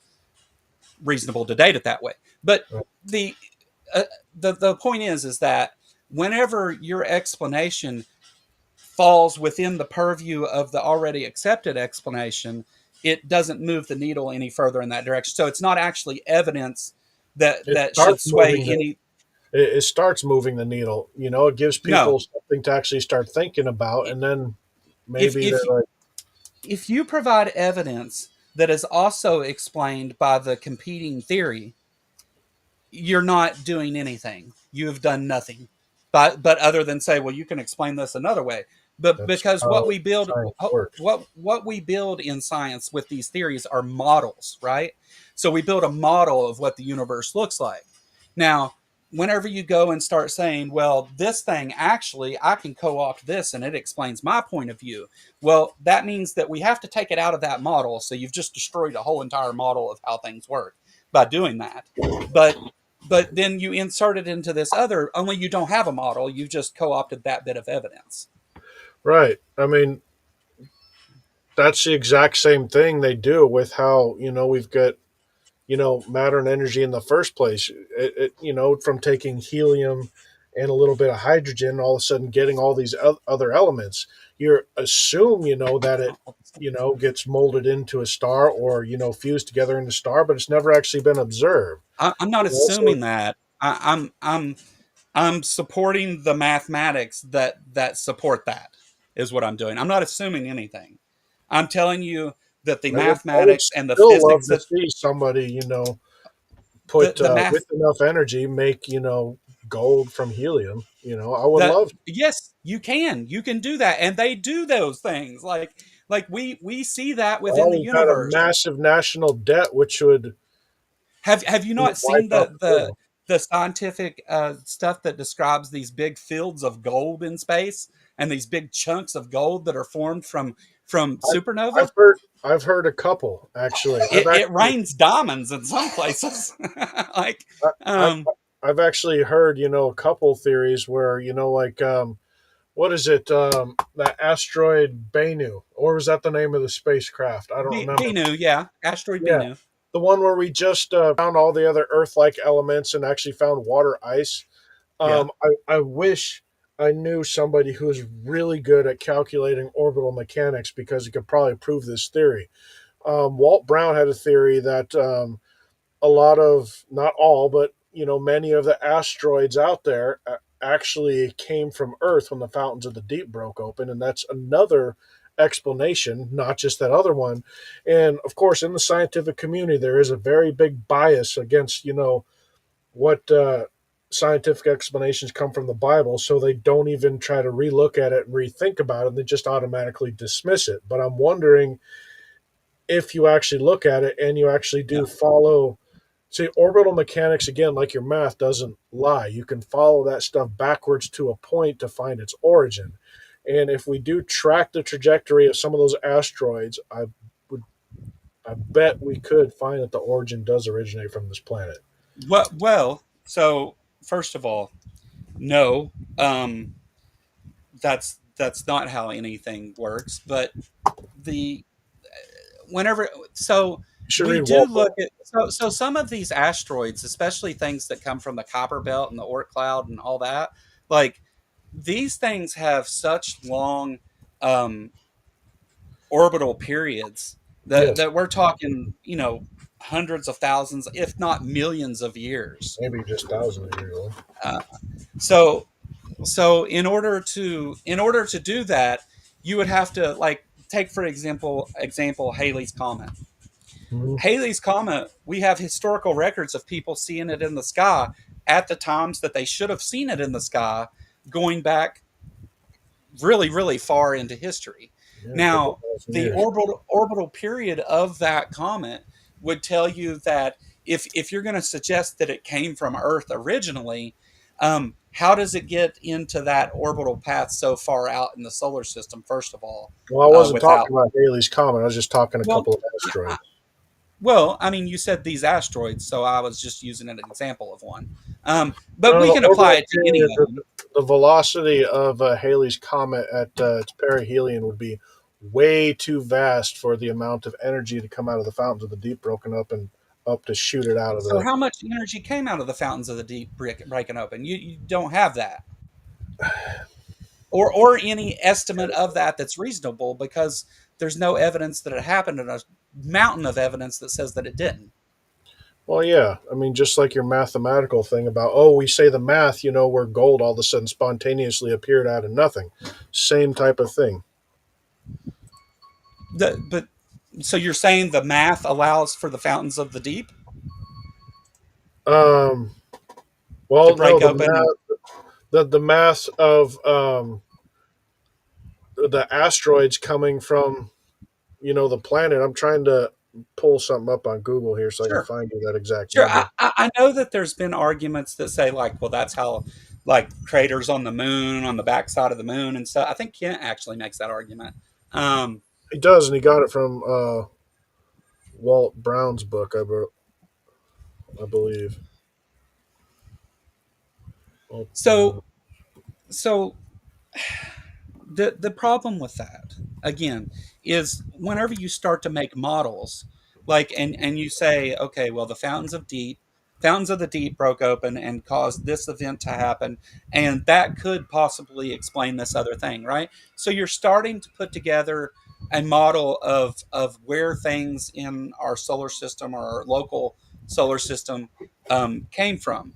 reasonable to date it that way. But the the point is that whenever your explanation falls within the purview of the already accepted explanation, it doesn't move the needle any further in that direction. So it's not actually evidence It that should starts sway moving the any. it starts moving the needle. It gives No, people something to actually start thinking about, and then if maybe they're if like, if you provide evidence that is also explained by the competing theory, you're not doing anything. You have done nothing. But other than say, well, you can explain this another way. But "That's because how science works." what we build in science with these theories are models, right? So we build a model of what the universe looks like. Now, whenever you go and start saying, well, this thing actually, I can co-opt this and it explains my point of view. Well, that means that we have to take it out of that model. So you've just destroyed a whole entire model of how things work by doing that. But then you insert it into this other, only you don't have a model, you've just co-opted that bit of evidence. Right. I mean, that's the exact same thing they do with how we've got matter and energy in the first place. From taking helium and a little bit of hydrogen, all of a sudden getting all these other elements. You assume that it gets molded into a star or fused together in a star, but it's never actually been observed. I'm not So assuming that. I'm supporting the mathematics that support that is what I'm doing. I'm not assuming anything. I'm telling you that the I would mathematics and the still love physics to that see somebody the put the math with enough energy make gold from helium. I would that love. yes, you can do that, and they do those things like we see that within Well, the we've got a universe. massive national debt, which would Have you not wipe seen out the world. the scientific stuff that describes these big fields of gold in space and these big chunks of gold that are formed from I've, supernova? I've heard a couple actually. It rains diamonds in some places. like, I've um, I've actually heard a couple theories where like what is it that asteroid Bennu, or was that the name of the spacecraft? I don't remember. Bennu, yeah, asteroid Yeah, Bennu. the one where we just found all the other Earth-like elements and actually found water ice. Yeah, I wish I knew somebody who is really good at calculating orbital mechanics because he could probably prove this theory. Walt Brown had a theory that a lot of, not all, but many of the asteroids out there actually came from Earth when the fountains of the deep broke open, and that's another explanation, not just that other one. And of course, in the scientific community, there is a very big bias against what scientific explanations come from the Bible, so they don't even try to relook at it and rethink about it. They just automatically dismiss it. But I'm wondering if you actually look at it and you actually yeah. do follow. See, orbital mechanics, again, like your math, doesn't lie. You can follow that stuff backwards to a point to find its origin. And if we do track the trajectory of some of those asteroids, would, I bet we could find that the origin does originate from this planet. Well, so first of all, no, that's that's not how anything works. But the whenever so You should we read do Walpole. look at so some of these asteroids, especially things that come from the Kuiper Belt and the Oort cloud and all that, like these things have such long um, orbital periods that Yes, we're talking, hundreds of thousands, if not millions of years. maybe just thousands of years old. Uh, so so in order to do that, you would have to like take for example Halley's Comet. Mhm. Halley's Comet, we have historical records of people seeing it in the sky at the times that they should have seen it in the sky, going back really, really far into history. Yeah, a couple Now, thousand the years. orbital period of that comet would tell you that if you're going to suggest that it came from Earth originally, how does it get into that orbital path so far out in the solar system? First of all, Well, I wasn't without talking about Halley's Comet. I was just talking a well, couple of I, I, asteroids. well, I mean, you said these asteroids, so I was just using an example of one. But No, we the can apply orbital it to any period, of them. the velocity of Halley's Comet at its perihelion would be way too vast for the amount of energy to come out of the fountains of the deep broken up and up to shoot it out of So, the. how much energy came out of the fountains of the deep breaking open? You don't have that, or any estimate of that that's reasonable, because there's no evidence that it happened, and a mountain of evidence that says that it didn't. Well, yeah. I mean, just like your mathematical thing about, oh, we say the math, where gold all of a sudden spontaneously appeared out of nothing. Same type of thing. But so you're saying the math allows for the fountains of the deep Um, to well, no, break the open, and math, the mass of the asteroids coming from the planet. I'm trying to pull something up on Google here so I can sure. find you that exact Sure, I, number. I I know that there's been arguments that say like, well, that's how like craters on the moon, on the backside of the moon, and stuff. I think Kent actually makes that argument. Um, He does, and he got it from Walt Brown's book, I believe. Walt Brown. so so the problem with that again is whenever you start to make models like and you say, okay, well, the fountains of the deep broke open and caused this event to happen, and that could possibly explain this other thing, right? So you're starting to put together a model of where things in our solar system or our local solar system came from.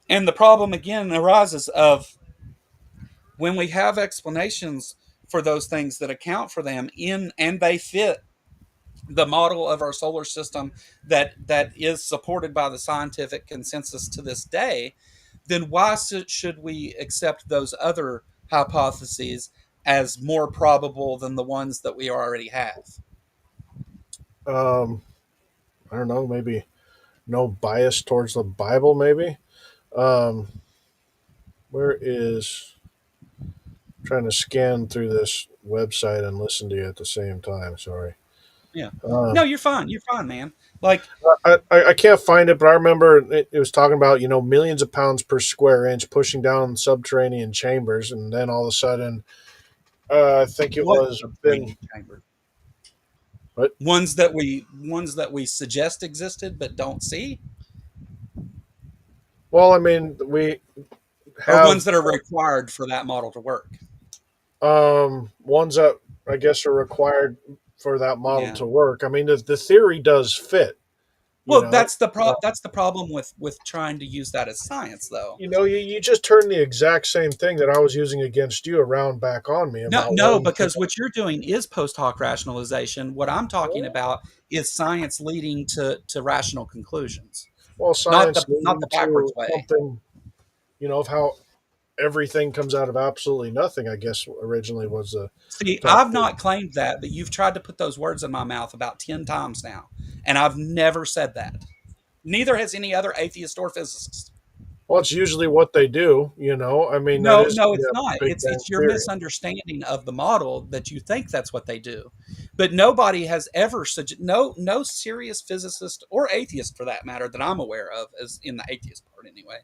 And the problem again arises of when we have explanations for those things that account for them in and they fit the model of our solar system that is supported by the scientific consensus to this day, then why should we accept those other hypotheses as more probable than the ones that we already have? Um, I don't know, maybe no bias towards the Bible, maybe. Um, where is trying to scan through this website and listen to you at the same time. Sorry. Yeah. Uh, No, you're fine. You're fine, man. Like, I can't find it, but I remember it was talking about millions of pounds per square inch pushing down subterranean chambers, and then all of a sudden, I think it what was been subterranean chamber? what? Ones that we suggest existed but don't see, Well, I mean, we or have ones that are required for that model to work. ones that I guess are required for that model Yeah. to work. I mean, the theory does fit. You Well, know, that's the problem with trying to use that as science, though. you just turned the exact same thing that I was using against you around back on me No, about, well, no, you because what you're doing is post hoc rationalization. What I'm talking can't. about is science leading to rational conclusions, Well, not science the leading backwards to way. something, of how everything comes out of absolutely nothing, I guess originally was the See, type I've of. not claimed that, but you've tried to put those words in my mouth about 10 times now, and I've never said that. Neither has any other atheist or physicist. Well, it's usually what they do, I mean, that No, is no, it's the not. Big Bang It's your Theory. misunderstanding of the model that you think that's what they do. But nobody has ever no serious physicist or atheist for that matter that I'm aware of, as in the atheist part anyway,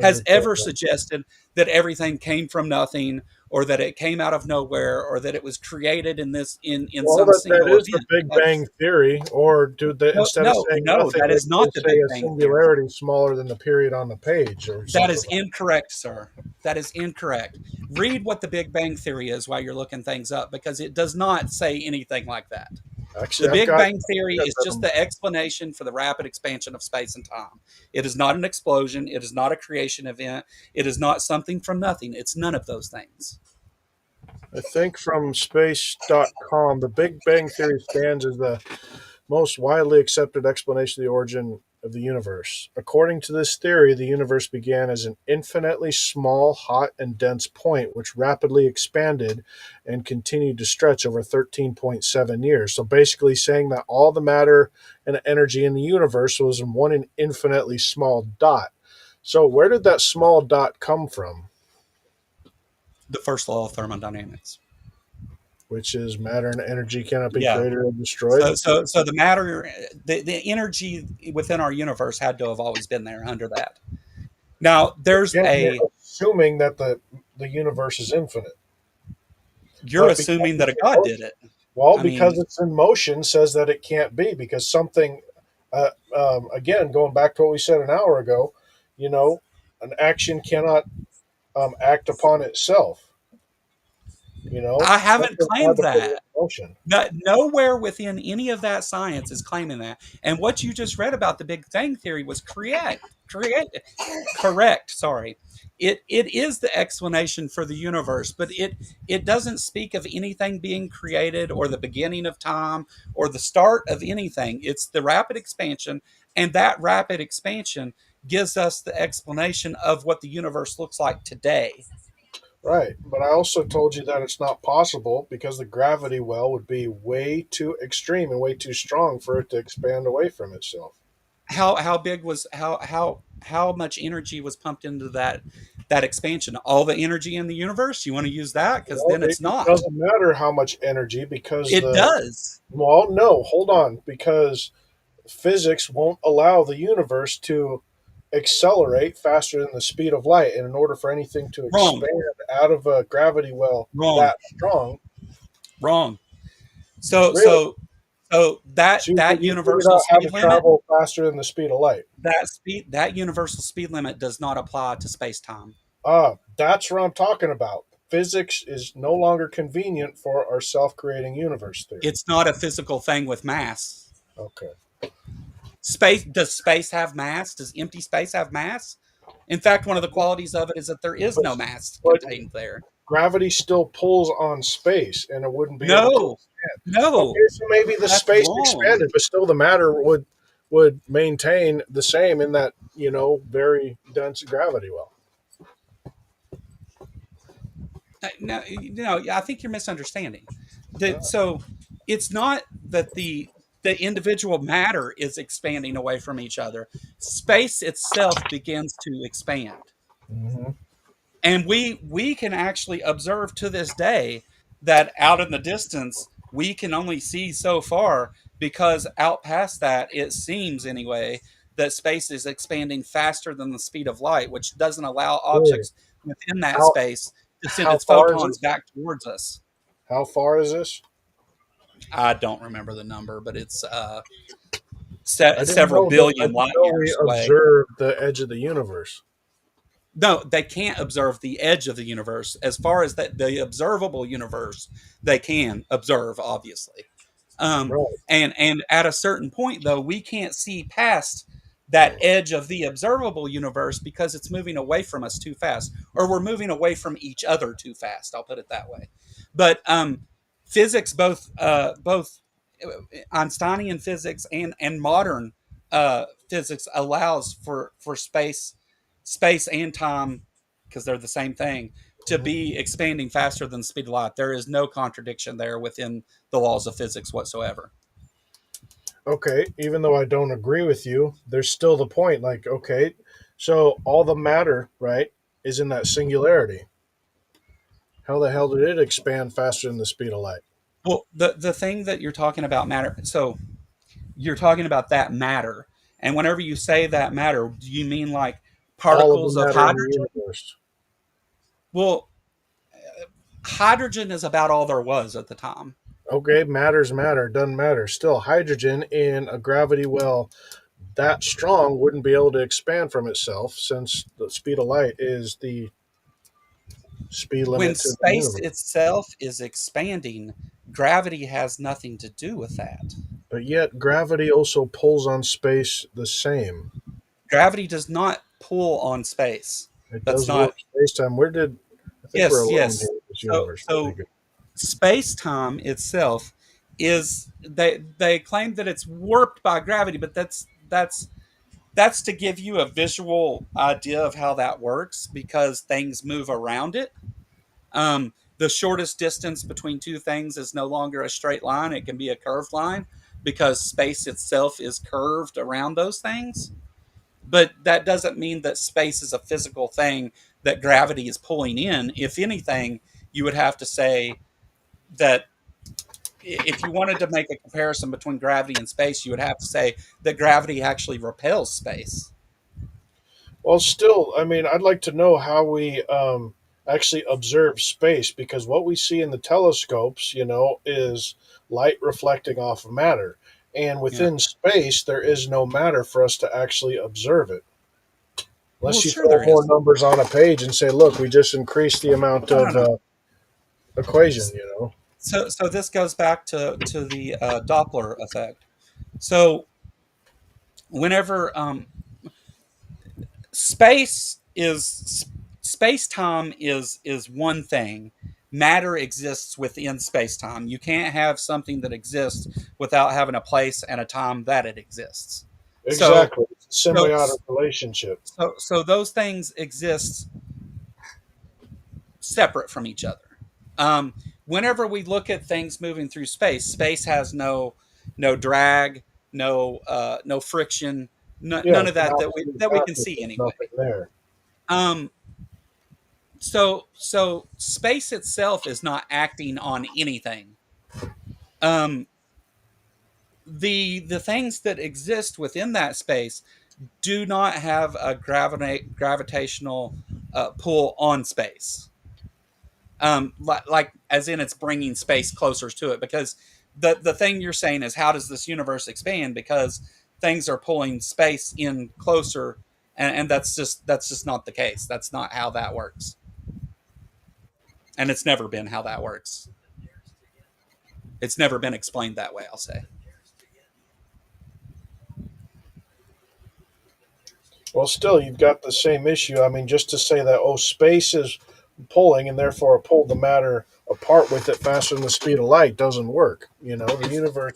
has Okay. ever suggested that everything came from nothing, or that it came out of nowhere, or that it was created in Well, some that single is the event. Big Bang Theory, or do they, No, instead of no, saying no, nothing, that is they not the say Big a Bang Theory. singularity smaller than the period on the page, or That something is like incorrect, sir. That is incorrect. Read what the Big Bang Theory is while you're looking things up, because it does not say anything like that. that. The Actually, I've Big got Bang Theory is just the explanation for the rapid expansion of space and time. It is not an explosion. It is not a creation event. It is not something from nothing. It's none of those things. I think from space.com, the Big Bang Theory stands as the most widely accepted explanation of the origin of the universe. According to this theory, the universe began as an infinitely small, hot, and dense point, which rapidly expanded and continued to stretch over 13.7 years. So basically, saying that all the matter and energy in the universe was in one infinitely small dot. So, where did that small dot come from? The first law of thermodynamics. Which is matter and energy cannot be Yeah. created or destroyed. So the matter, the energy within our universe had to have always been there under that. Now, there's Again, you're a, assuming that the universe is infinite, you're but because assuming that it's a in God did motion, it. well, I because mean, it's in motion, says that it can't be because something. Again, going back to what we said an hour ago, you know, an action cannot act upon itself. You know, I haven't something had claimed to put it that. in motion. Nowhere within any of that science is claiming that. And what you just read about the Big Bang Theory was correct. Sorry, it is the explanation for the universe, but it doesn't speak of anything being created or the beginning of time or the start of anything. It's the rapid expansion, and that rapid expansion gives us the explanation of what the universe looks like today. Right, but I also told you that it's not possible because the gravity well would be way too extreme and way too strong for it to expand away from itself. How big was how much energy was pumped into that expansion? All the energy in the universe? You want to use that? Because Well, then it's it not. doesn't matter how much energy because It the does. well, no, hold on, because physics won't allow the universe to accelerate faster than the speed of light, and in order for anything to Wrong. expand out of a gravity well Wrong. that strong, Wrong. So really, so so that so that you figured universal out how to speed limit, travel faster than the speed of light. that universal speed limit does not apply to space time. That's what I'm talking about. Physics is no longer convenient for our self-creating universe theory. It's not a physical thing with mass. Okay, Space have mass? Does empty space have mass? In fact, one of the qualities of it is that there is but no mass but contained there. gravity still pulls on space, and it wouldn't be able to No, expand. no, Okay, so maybe the that's space wrong. expanded, but still the matter would maintain the same in that very dense gravity well. No, I think you're misunderstanding. So it's not that the individual matter is expanding away from each other. Space itself begins to expand. Mm-hmm. And we can actually observe to this day that out in the distance we can only see so far, because out past that it seems anyway that space is expanding faster than the speed of light, which doesn't allow Really? objects within that How space to send how its far is photons this? back towards us. How far is this? I don't remember the number, but it's several I billion didn't light know we years away. observed the edge of the universe. No, they can't observe the edge of the universe. As far as the observable universe, they can observe, obviously. Right. And at a certain point, though, we can't see past that edge of the observable universe because it's moving away from us too fast, or we're moving away from each other too fast. I'll put it that way. But physics, both Einsteinian physics and modern physics, allows for space and time, because they're the same thing, to Mhm. be expanding faster than the speed of light. There is no contradiction there within the laws of physics whatsoever. Okay, even though I don't agree with you, there's still the point. Like, okay, so all the matter, right, is in that singularity. How the hell did it expand faster than the speed of light? Well, the thing that you're talking about matter. So you're talking about that matter, and whenever you say that matter, do you mean like All of the particles of matter in the hydrogen? universe. Well, hydrogen is about all there was at the time. Okay, matters matter, doesn't matter. Still, hydrogen in a gravity well that strong wouldn't be able to expand from itself since the speed of light is the speed When limit to the space universe. itself is expanding, gravity has nothing to do with that. But yet, gravity also pulls on space the same. Gravity does not pull on space. It That's does warp not. space time. Where did I think we're Yes, alone here yes. in this So universe? Where did so it go? space time itself is, they claim that it's warped by gravity, but that's to give you a visual idea of how that works because things move around it. The shortest distance between two things is no longer a straight line; it can be a curved line because space itself is curved around those things. But that doesn't mean that space is a physical thing that gravity is pulling in. If anything, you would have to say that if you wanted to make a comparison between gravity and space, you would have to say that gravity actually repels space. Well, still, I mean, I'd like to know how we actually observe space because what we see in the telescopes, is light reflecting off of matter. And Yeah. within space, there is no matter for us to actually observe it. Well, Unless you sure throw there more is. numbers on a page and say, look, we just increased the amount No, no, of no. equation, you know? So this goes back to the Doppler effect. So whenever space is space time is one thing. Matter exists within space time. You can't have something that exists without having a place and a time that it exists. So Exactly. It's a so symbiotic relationship. so those things exist separate from each other. Um, Whenever we look at things moving through space, space has no drag, no friction, Yeah, none it's of an that we can passive. see There's anyway. nothing there. Um, so space itself is not acting on anything. Um, the things that exist within that space do not have a gravitational pull on space. Like as in it's bringing space closer to it, because the thing you're saying is how does this universe expand, because things are pulling space in closer, and that's just not the case. That's not how that works, and it's never been how that works. It's never been explained that way, I'll say. Well, still, you've got the same issue. I mean, just to say that, oh, space is pulling and therefore it pulled the matter apart with it faster than the speed of light doesn't work. The if universe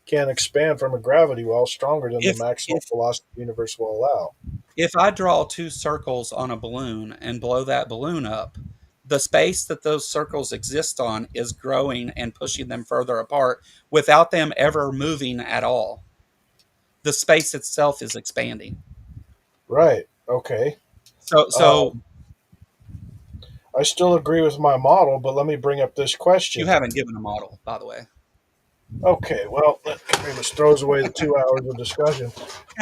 can't expand from a gravity well stronger than the if maximum if velocity the universe will allow. if I draw two circles on a balloon and blow that balloon up, the space that those circles exist on is growing and pushing them further apart without them ever moving at all. The space itself is expanding. Right. Okay. So Um, I still agree with my model, but let me bring up this you question. haven't given a model, by the way. Okay, well, that pretty much throws away the 2 hours of discussion.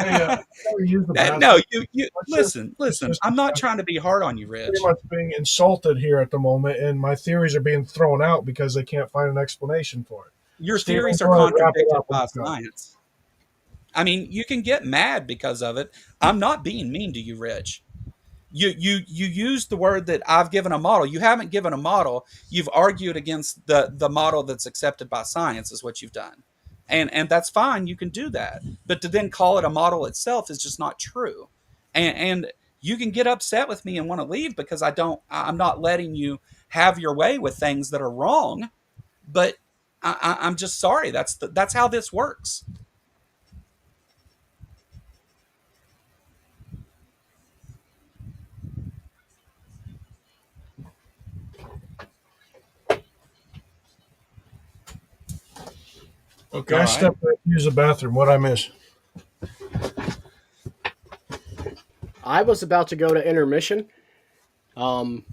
Hey, I never use the No, bathroom. you Let's just listen, let's listen. just I'm not discuss. trying to be hard on you, Pretty Rich. much being insulted here at the moment, and my theories are being thrown out because they can't find an explanation for it. Your Steve, theories are go ahead, wrap it contradicted up. by Let's go. science. I mean, you can get mad because of it. I'm not being mean to you, Rich. You used the word that I've given a model. You haven't given a model. You've argued against the model that's accepted by science is what you've done. And that's fine. You can do that. But to then call it a model itself is just not true. And you can get upset with me and want to leave because I'm not letting you have your way with things that are wrong. But I'm just sorry. That's how this works. Okay, All I right. stepped back to use the bathroom. What I miss? I was about to go to intermission. Um,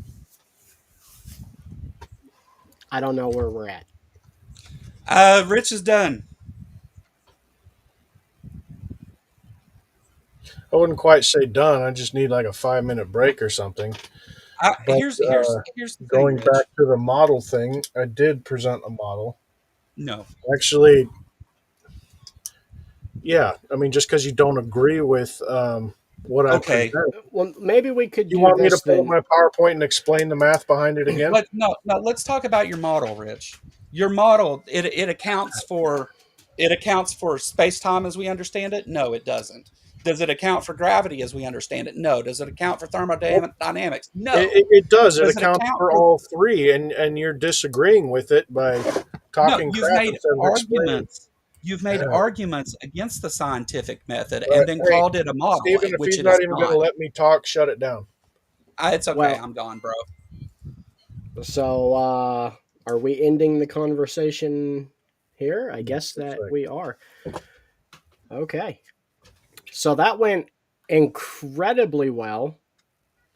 I don't know where we're at. Rich is done. I wouldn't quite say done. I just need like a 5-minute break or something. But here's the thing, going Rich. back to the model thing, I did present a model. No, Actually, yeah. I mean, just because you don't agree with what I okay, present, Well, maybe we could you do want me to this pull up then. my PowerPoint and explain the math behind it again? no. Let's talk about your model, Rich. Your model it accounts for space time as we understand it. No, it doesn't. Does it account for gravity as we understand it? No. Does it account for Well, thermodynamics? it, No. it, it does. It Does it accounts account for for all three, and you're disagreeing with it by no? talking crap instead of explaining. You've made arguments against the scientific method But and then hey, called it a model, Stephen, if which he's it not is even going to not. let me talk, shut it down. It's okay. Well, I'm gone, bro. so are we ending the conversation here? I guess Looks that like. we are. Okay. So that went incredibly well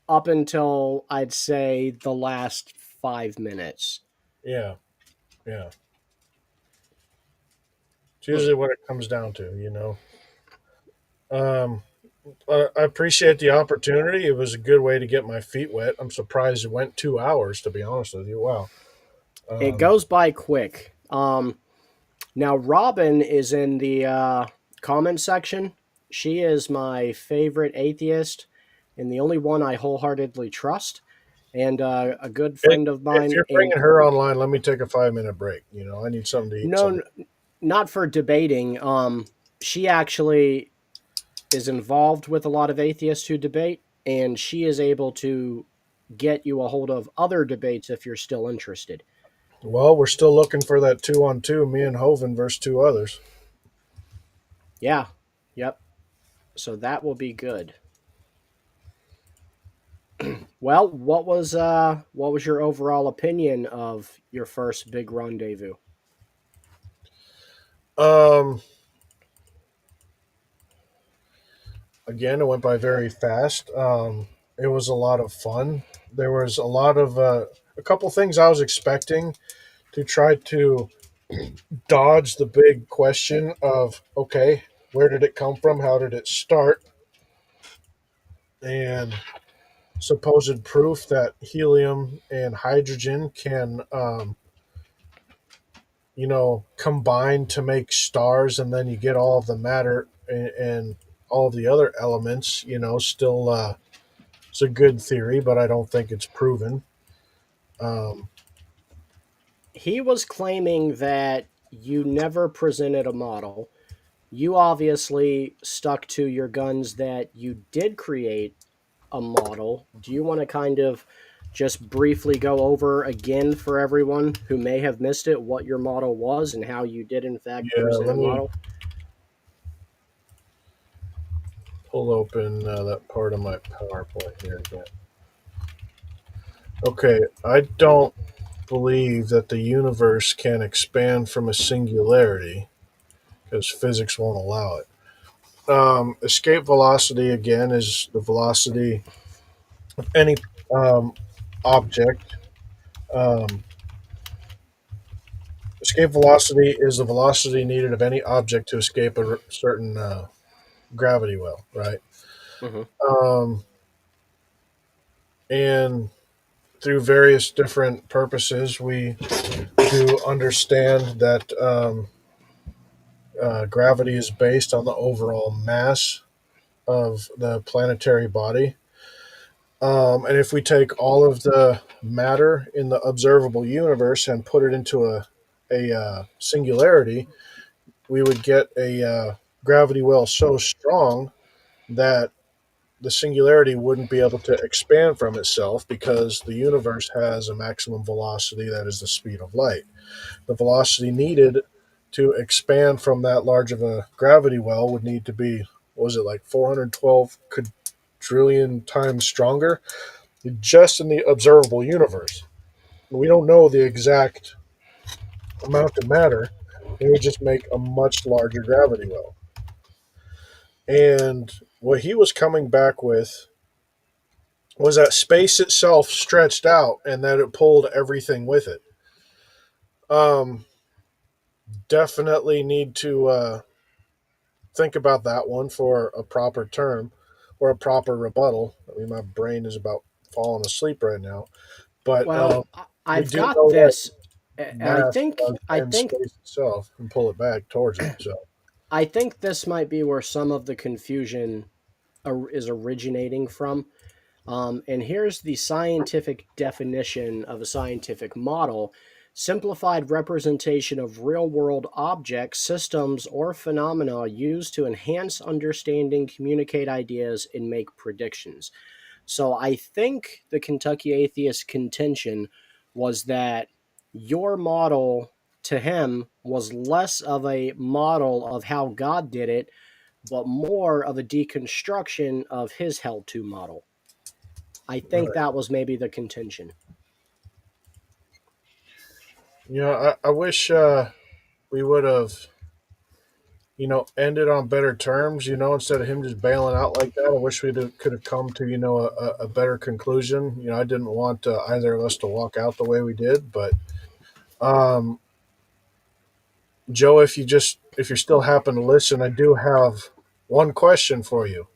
up until I'd say the last 5 minutes. Yeah, yeah. It's Hmm. usually what it comes down to, you know. Um, I appreciate the opportunity. It was a good way to get my feet wet. I'm surprised it went 2 hours, to be honest with you. Wow. It Um, goes by quick. Now Robin is in the comment section. She is my favorite atheist and the only one I wholeheartedly trust, and a good if, friend of if mine. you're And bringing her online, let me take a 5 minute break. You know, I need something to eat. no, Something. not for debating. She actually is involved with a lot of atheists who debate, and she is able to get you a hold of other debates if you're still interested. Well, we're still looking for that 2-on-2, me and Hovind versus two others. Yeah, yep. So that will be good. Well, what was your overall opinion of your first big rendezvous? Um, Again, it went by very fast. It was a lot of fun. There was a lot of a couple things I was expecting to try to dodge the big question of okay, where did it come from? How did it start? And supposed proof that helium and hydrogen can, combine to make stars, and then you get all of the matter and all of the other elements. Still, it's a good theory, but I don't think it's proven. Um, He was claiming that you never presented a model. You obviously stuck to your guns that you did create a model. Do you want to kind of just briefly go over again for everyone who may have missed it what your model was and how you did in fact yeah, present let a me model? pull open that part of my PowerPoint here again. Okay, I don't believe that the universe can expand from a singularity because physics won't allow it. Escape velocity again is the velocity of any um, object. Um, Escape velocity is the velocity needed of any object to escape a certain gravity well, right? Mm-hmm. Um, and through various different purposes, we do understand that gravity is based on the overall mass of the planetary body. And if we take all of the matter in the observable universe and put it into a singularity, we would get a gravity well so strong that the singularity wouldn't be able to expand from itself because the universe has a maximum velocity that is the speed of light. The velocity needed to expand from that large of a gravity well would need to be, what was it, like 412 quadrillion times stronger just in the observable universe. We don't know the exact amount of matter. It would just make a much larger gravity well. And what he was coming back with was that space itself stretched out and that it pulled everything with it. Um, Definitely need to think about that one for a proper term or a proper rebuttal. I mean, my brain is about falling asleep right now. But Well, we I've do got know that this. I mass think does I bend think space itself and pull it back towards it. So I think this might be where some of the confusion is originating from. And here's the scientific definition of a scientific model: simplified representation of real world objects, systems, or phenomena used to enhance understanding, communicate ideas, and make predictions. So I think the Kentucky Atheist contention was that your model to him was less of a model of how God did it, but more of a deconstruction of his held to model. I think right. that was maybe the contention. I wish we would have ended on better terms. Instead of him just bailing out like that. I wish we could have come to a better conclusion. I didn't want either of us to walk out the way we did, but um, Joe, if you're still happen to listen, I do have one question for you.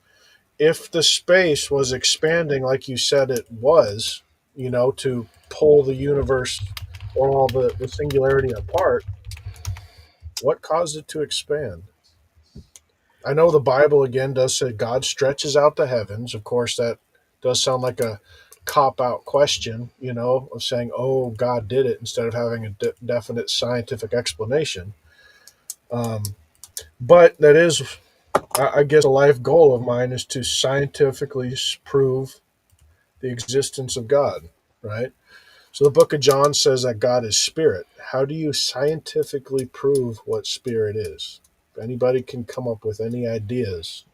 If the space was expanding like you said it was, to pull the universe or all the singularity apart, what caused it to expand? I know the Bible again does say God stretches out the heavens. Of course, that does sound like a cop out question, of saying, oh, God did it instead of having a definite scientific explanation. Um, but that is, I guess, a life goal of mine is to scientifically prove the existence of God, right? So the book of John says that God is spirit. How do you scientifically prove what spirit is? If anybody can come up with any ideas,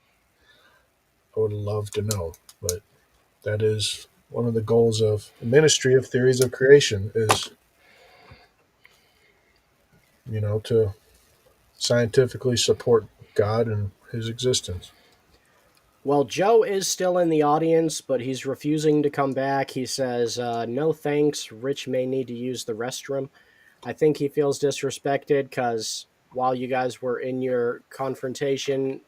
I would love to know. But that is one of the goals of the ministry of theories of creation is, to scientifically support God and his existence. Well, Joe is still in the audience, but he's refusing to come back. He says, no thanks. Rich may need to use the restroom. I think he feels disrespected because while you guys were in your confrontation,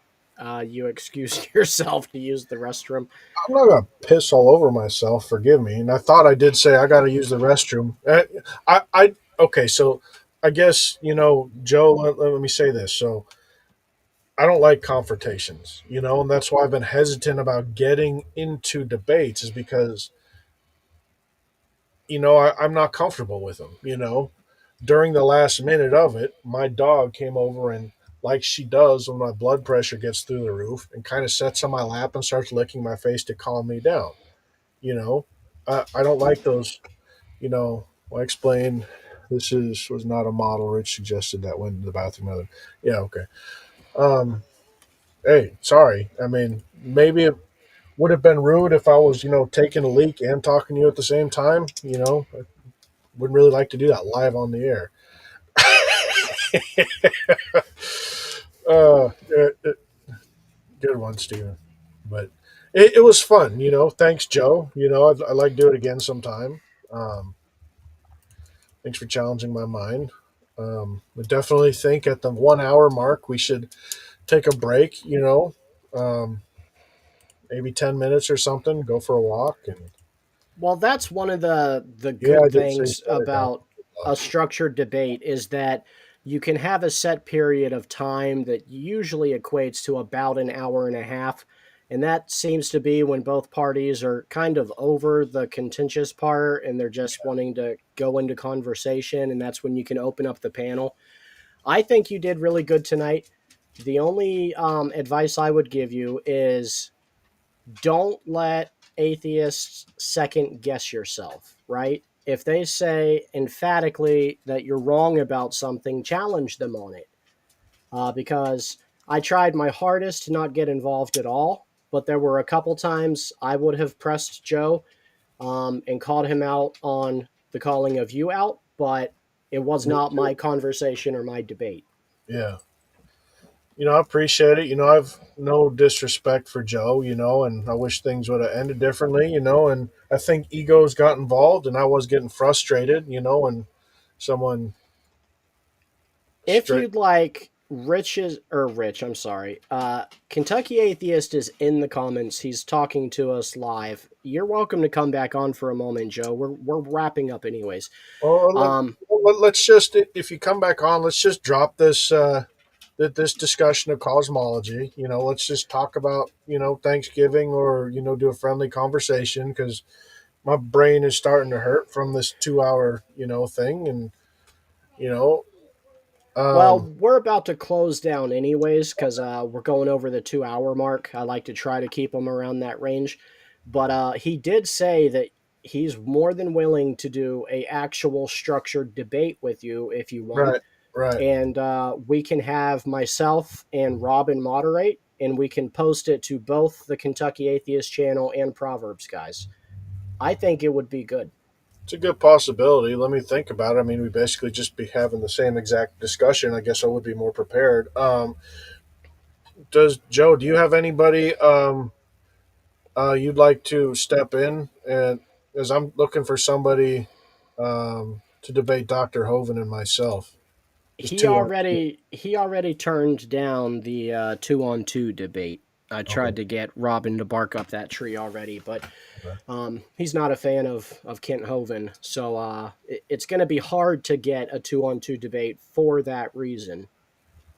you excused yourself to use the restroom. I'm not gonna piss all over myself. Forgive me. And I thought I did say I got to use the restroom. Okay. So I guess Joe. Let me say this. So I don't like confrontations. And that's why I've been hesitant about getting into debates, is because I'm not comfortable with them. During the last minute of it, my dog came over and, like she does when my blood pressure gets through the roof, and kind of sits on my lap and starts licking my face to calm me down. You know, I don't like those. I explained this was not a model. Rich suggested that went to the bathroom. Yeah, okay. Um, hey, sorry. I mean, maybe it would have been rude if I was, taking a leak and talking to you at the same time. I wouldn't really like to do that live on the air. uh, good one, Steven. But it was fun. Thanks, Joe. I'd like to do it again sometime. Um, Thanks for challenging my mind. I definitely think at the 1 hour mark we should take a break. Um, maybe 10 minutes or something. Go for a walk, and Well, that's one of the yeah, I good did say things shut it down. about a structured debate is that you can have a set period of time that usually equates to about an hour and a half. And that seems to be when both parties are kind of over the contentious part and they're just wanting to go into conversation. And that's when you can open up the panel. I think you did really good tonight. The only advice I would give you is don't let atheists second guess yourself, right? If they say emphatically that you're wrong about something, challenge them on it. Because I tried my hardest to not get involved at all, but there were a couple times I would have pressed Joe and called him out on the calling of you out, but it was Me not too. my conversation or my debate. Yeah. I appreciate it. I've no disrespect for Joe, and I wish things would have ended differently, and I think egos got involved, and I was getting frustrated, and someone If straight. you'd like, I'm sorry. Kentucky Atheist is in the comments. He's talking to us live. You're welcome to come back on for a moment, Joe. We're wrapping up anyways. Well, Um, let's just, if you come back on, let's just drop this discussion of cosmology. Let's just talk about Thanksgiving, or do a friendly conversation, because my brain is starting to hurt from this 2 hour thing, and you know well, um we're about to close down anyways because we're going over the 2 hour mark. I like to try to keep them around that range. But he did say that he's more than willing to do a actual structured debate with you if you want. right, right. And we can have myself and Robin moderate, and we can post it to both the Kentucky Atheist channel and Proverbs guys. I think it would be good. It's a good possibility. Let me think about it. I mean, we basically just be having the same exact discussion. I guess I would be more prepared. Does Joe, do you have anybody you'd like to step in? And as I'm looking for somebody to debate Dr. Hoven and myself, just He two on. already turned down the 2-on-2 debate. I Okay. tried to get Robin to bark up that tree already, but Okay. he's not a fan of Kent Hovind, so it's going to be hard to get a 2-on-2 debate for that reason.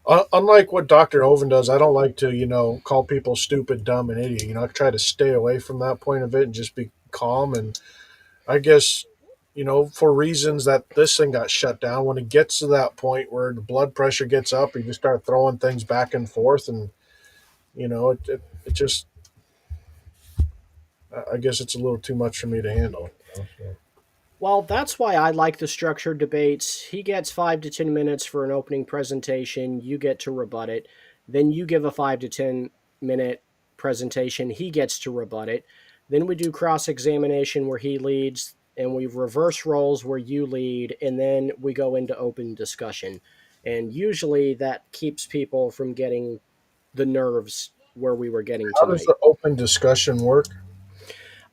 Unlike what Dr. Hoven does, I don't like to, call people stupid, dumb, and idiot. I try to stay away from that point of it and just be calm. And I guess, for reasons that this thing got shut down, when it gets to that point where the blood pressure gets up, you just start throwing things back and forth. And, it just, I guess it's a little too much for me to handle. So. Well, that's why I like the structured debates. He gets 5 to 10 minutes for an opening presentation. You get to rebut it. Then you give a 5 to 10 minute presentation. He gets to rebut it. Then we do cross examination where he leads, and we reverse roles where you lead, and then we go into open discussion. And usually that keeps people from getting the nerves where we were getting How does tonight. the open discussion work?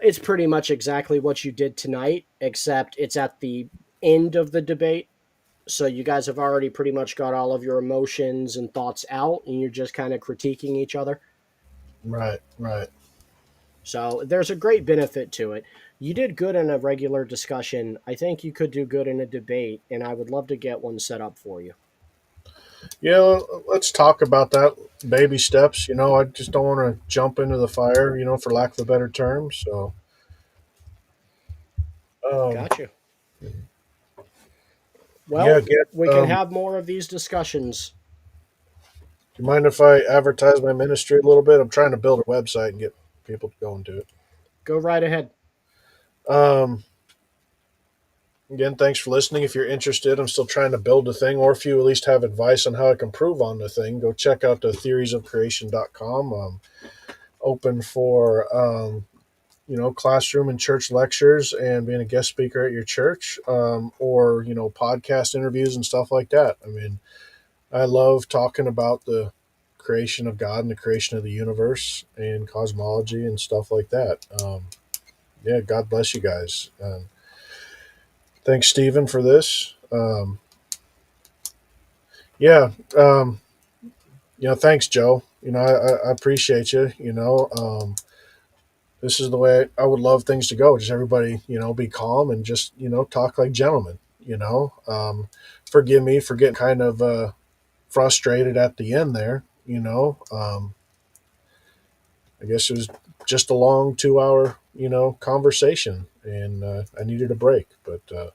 It's pretty much exactly what you did tonight, except it's at the end of the debate. So you guys have already pretty much got all of your emotions and thoughts out, and you're just kind of critiquing each other. Right, right. So there's a great benefit to it. You did good in a regular discussion. I think you could do good in a debate, and I would love to get one set up for you. Yeah, let's talk about that. Baby steps. I just don't want to jump into the fire, for lack of a better term. So, um, Gotcha. yeah, Well, we can have more of these discussions. do you mind if I advertise my ministry a little bit? I'm trying to build a website and get people to go into it. Go right ahead. Um, Again, thanks for listening. If you're interested, I'm still trying to build a thing, or if you at least have advice on how I can improve on the thing, go check out the theoriesofcreation.com. Open for classroom and church lectures and being a guest speaker at your church, or podcast interviews and stuff like that. I mean, I love talking about the creation of God and the creation of the universe and cosmology and stuff like that. Yeah, God bless you guys. Thanks, Stephen, for this. Yeah, thanks, Joe. I appreciate you. This is the way I would love things to go. Just everybody, be calm and just, talk like gentlemen. Forgive me for getting kind of frustrated at the end there. I guess it was just a long 2 hour, conversation, and I needed a break. But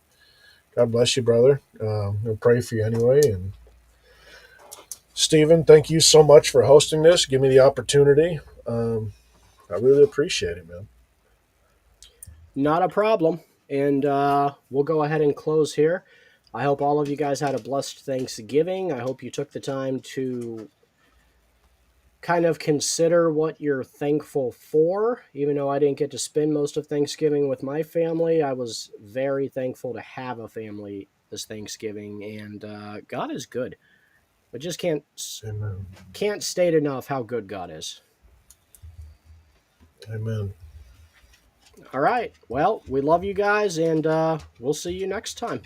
God bless you, brother. I'll pray for you anyway. And Stephen, thank you so much for hosting this. Give me the opportunity. I really appreciate it, man. Not a problem. And we'll go ahead and close here. I hope all of you guys had a blessed Thanksgiving. I hope you took the time to kind of consider what you're thankful for. Even though I didn't get to spend most of Thanksgiving with my family, I was very thankful to have a family this Thanksgiving. And God is good. I just Amen. can't state enough how good God is. Amen. All right. Well, we love you guys, and we'll see you next time.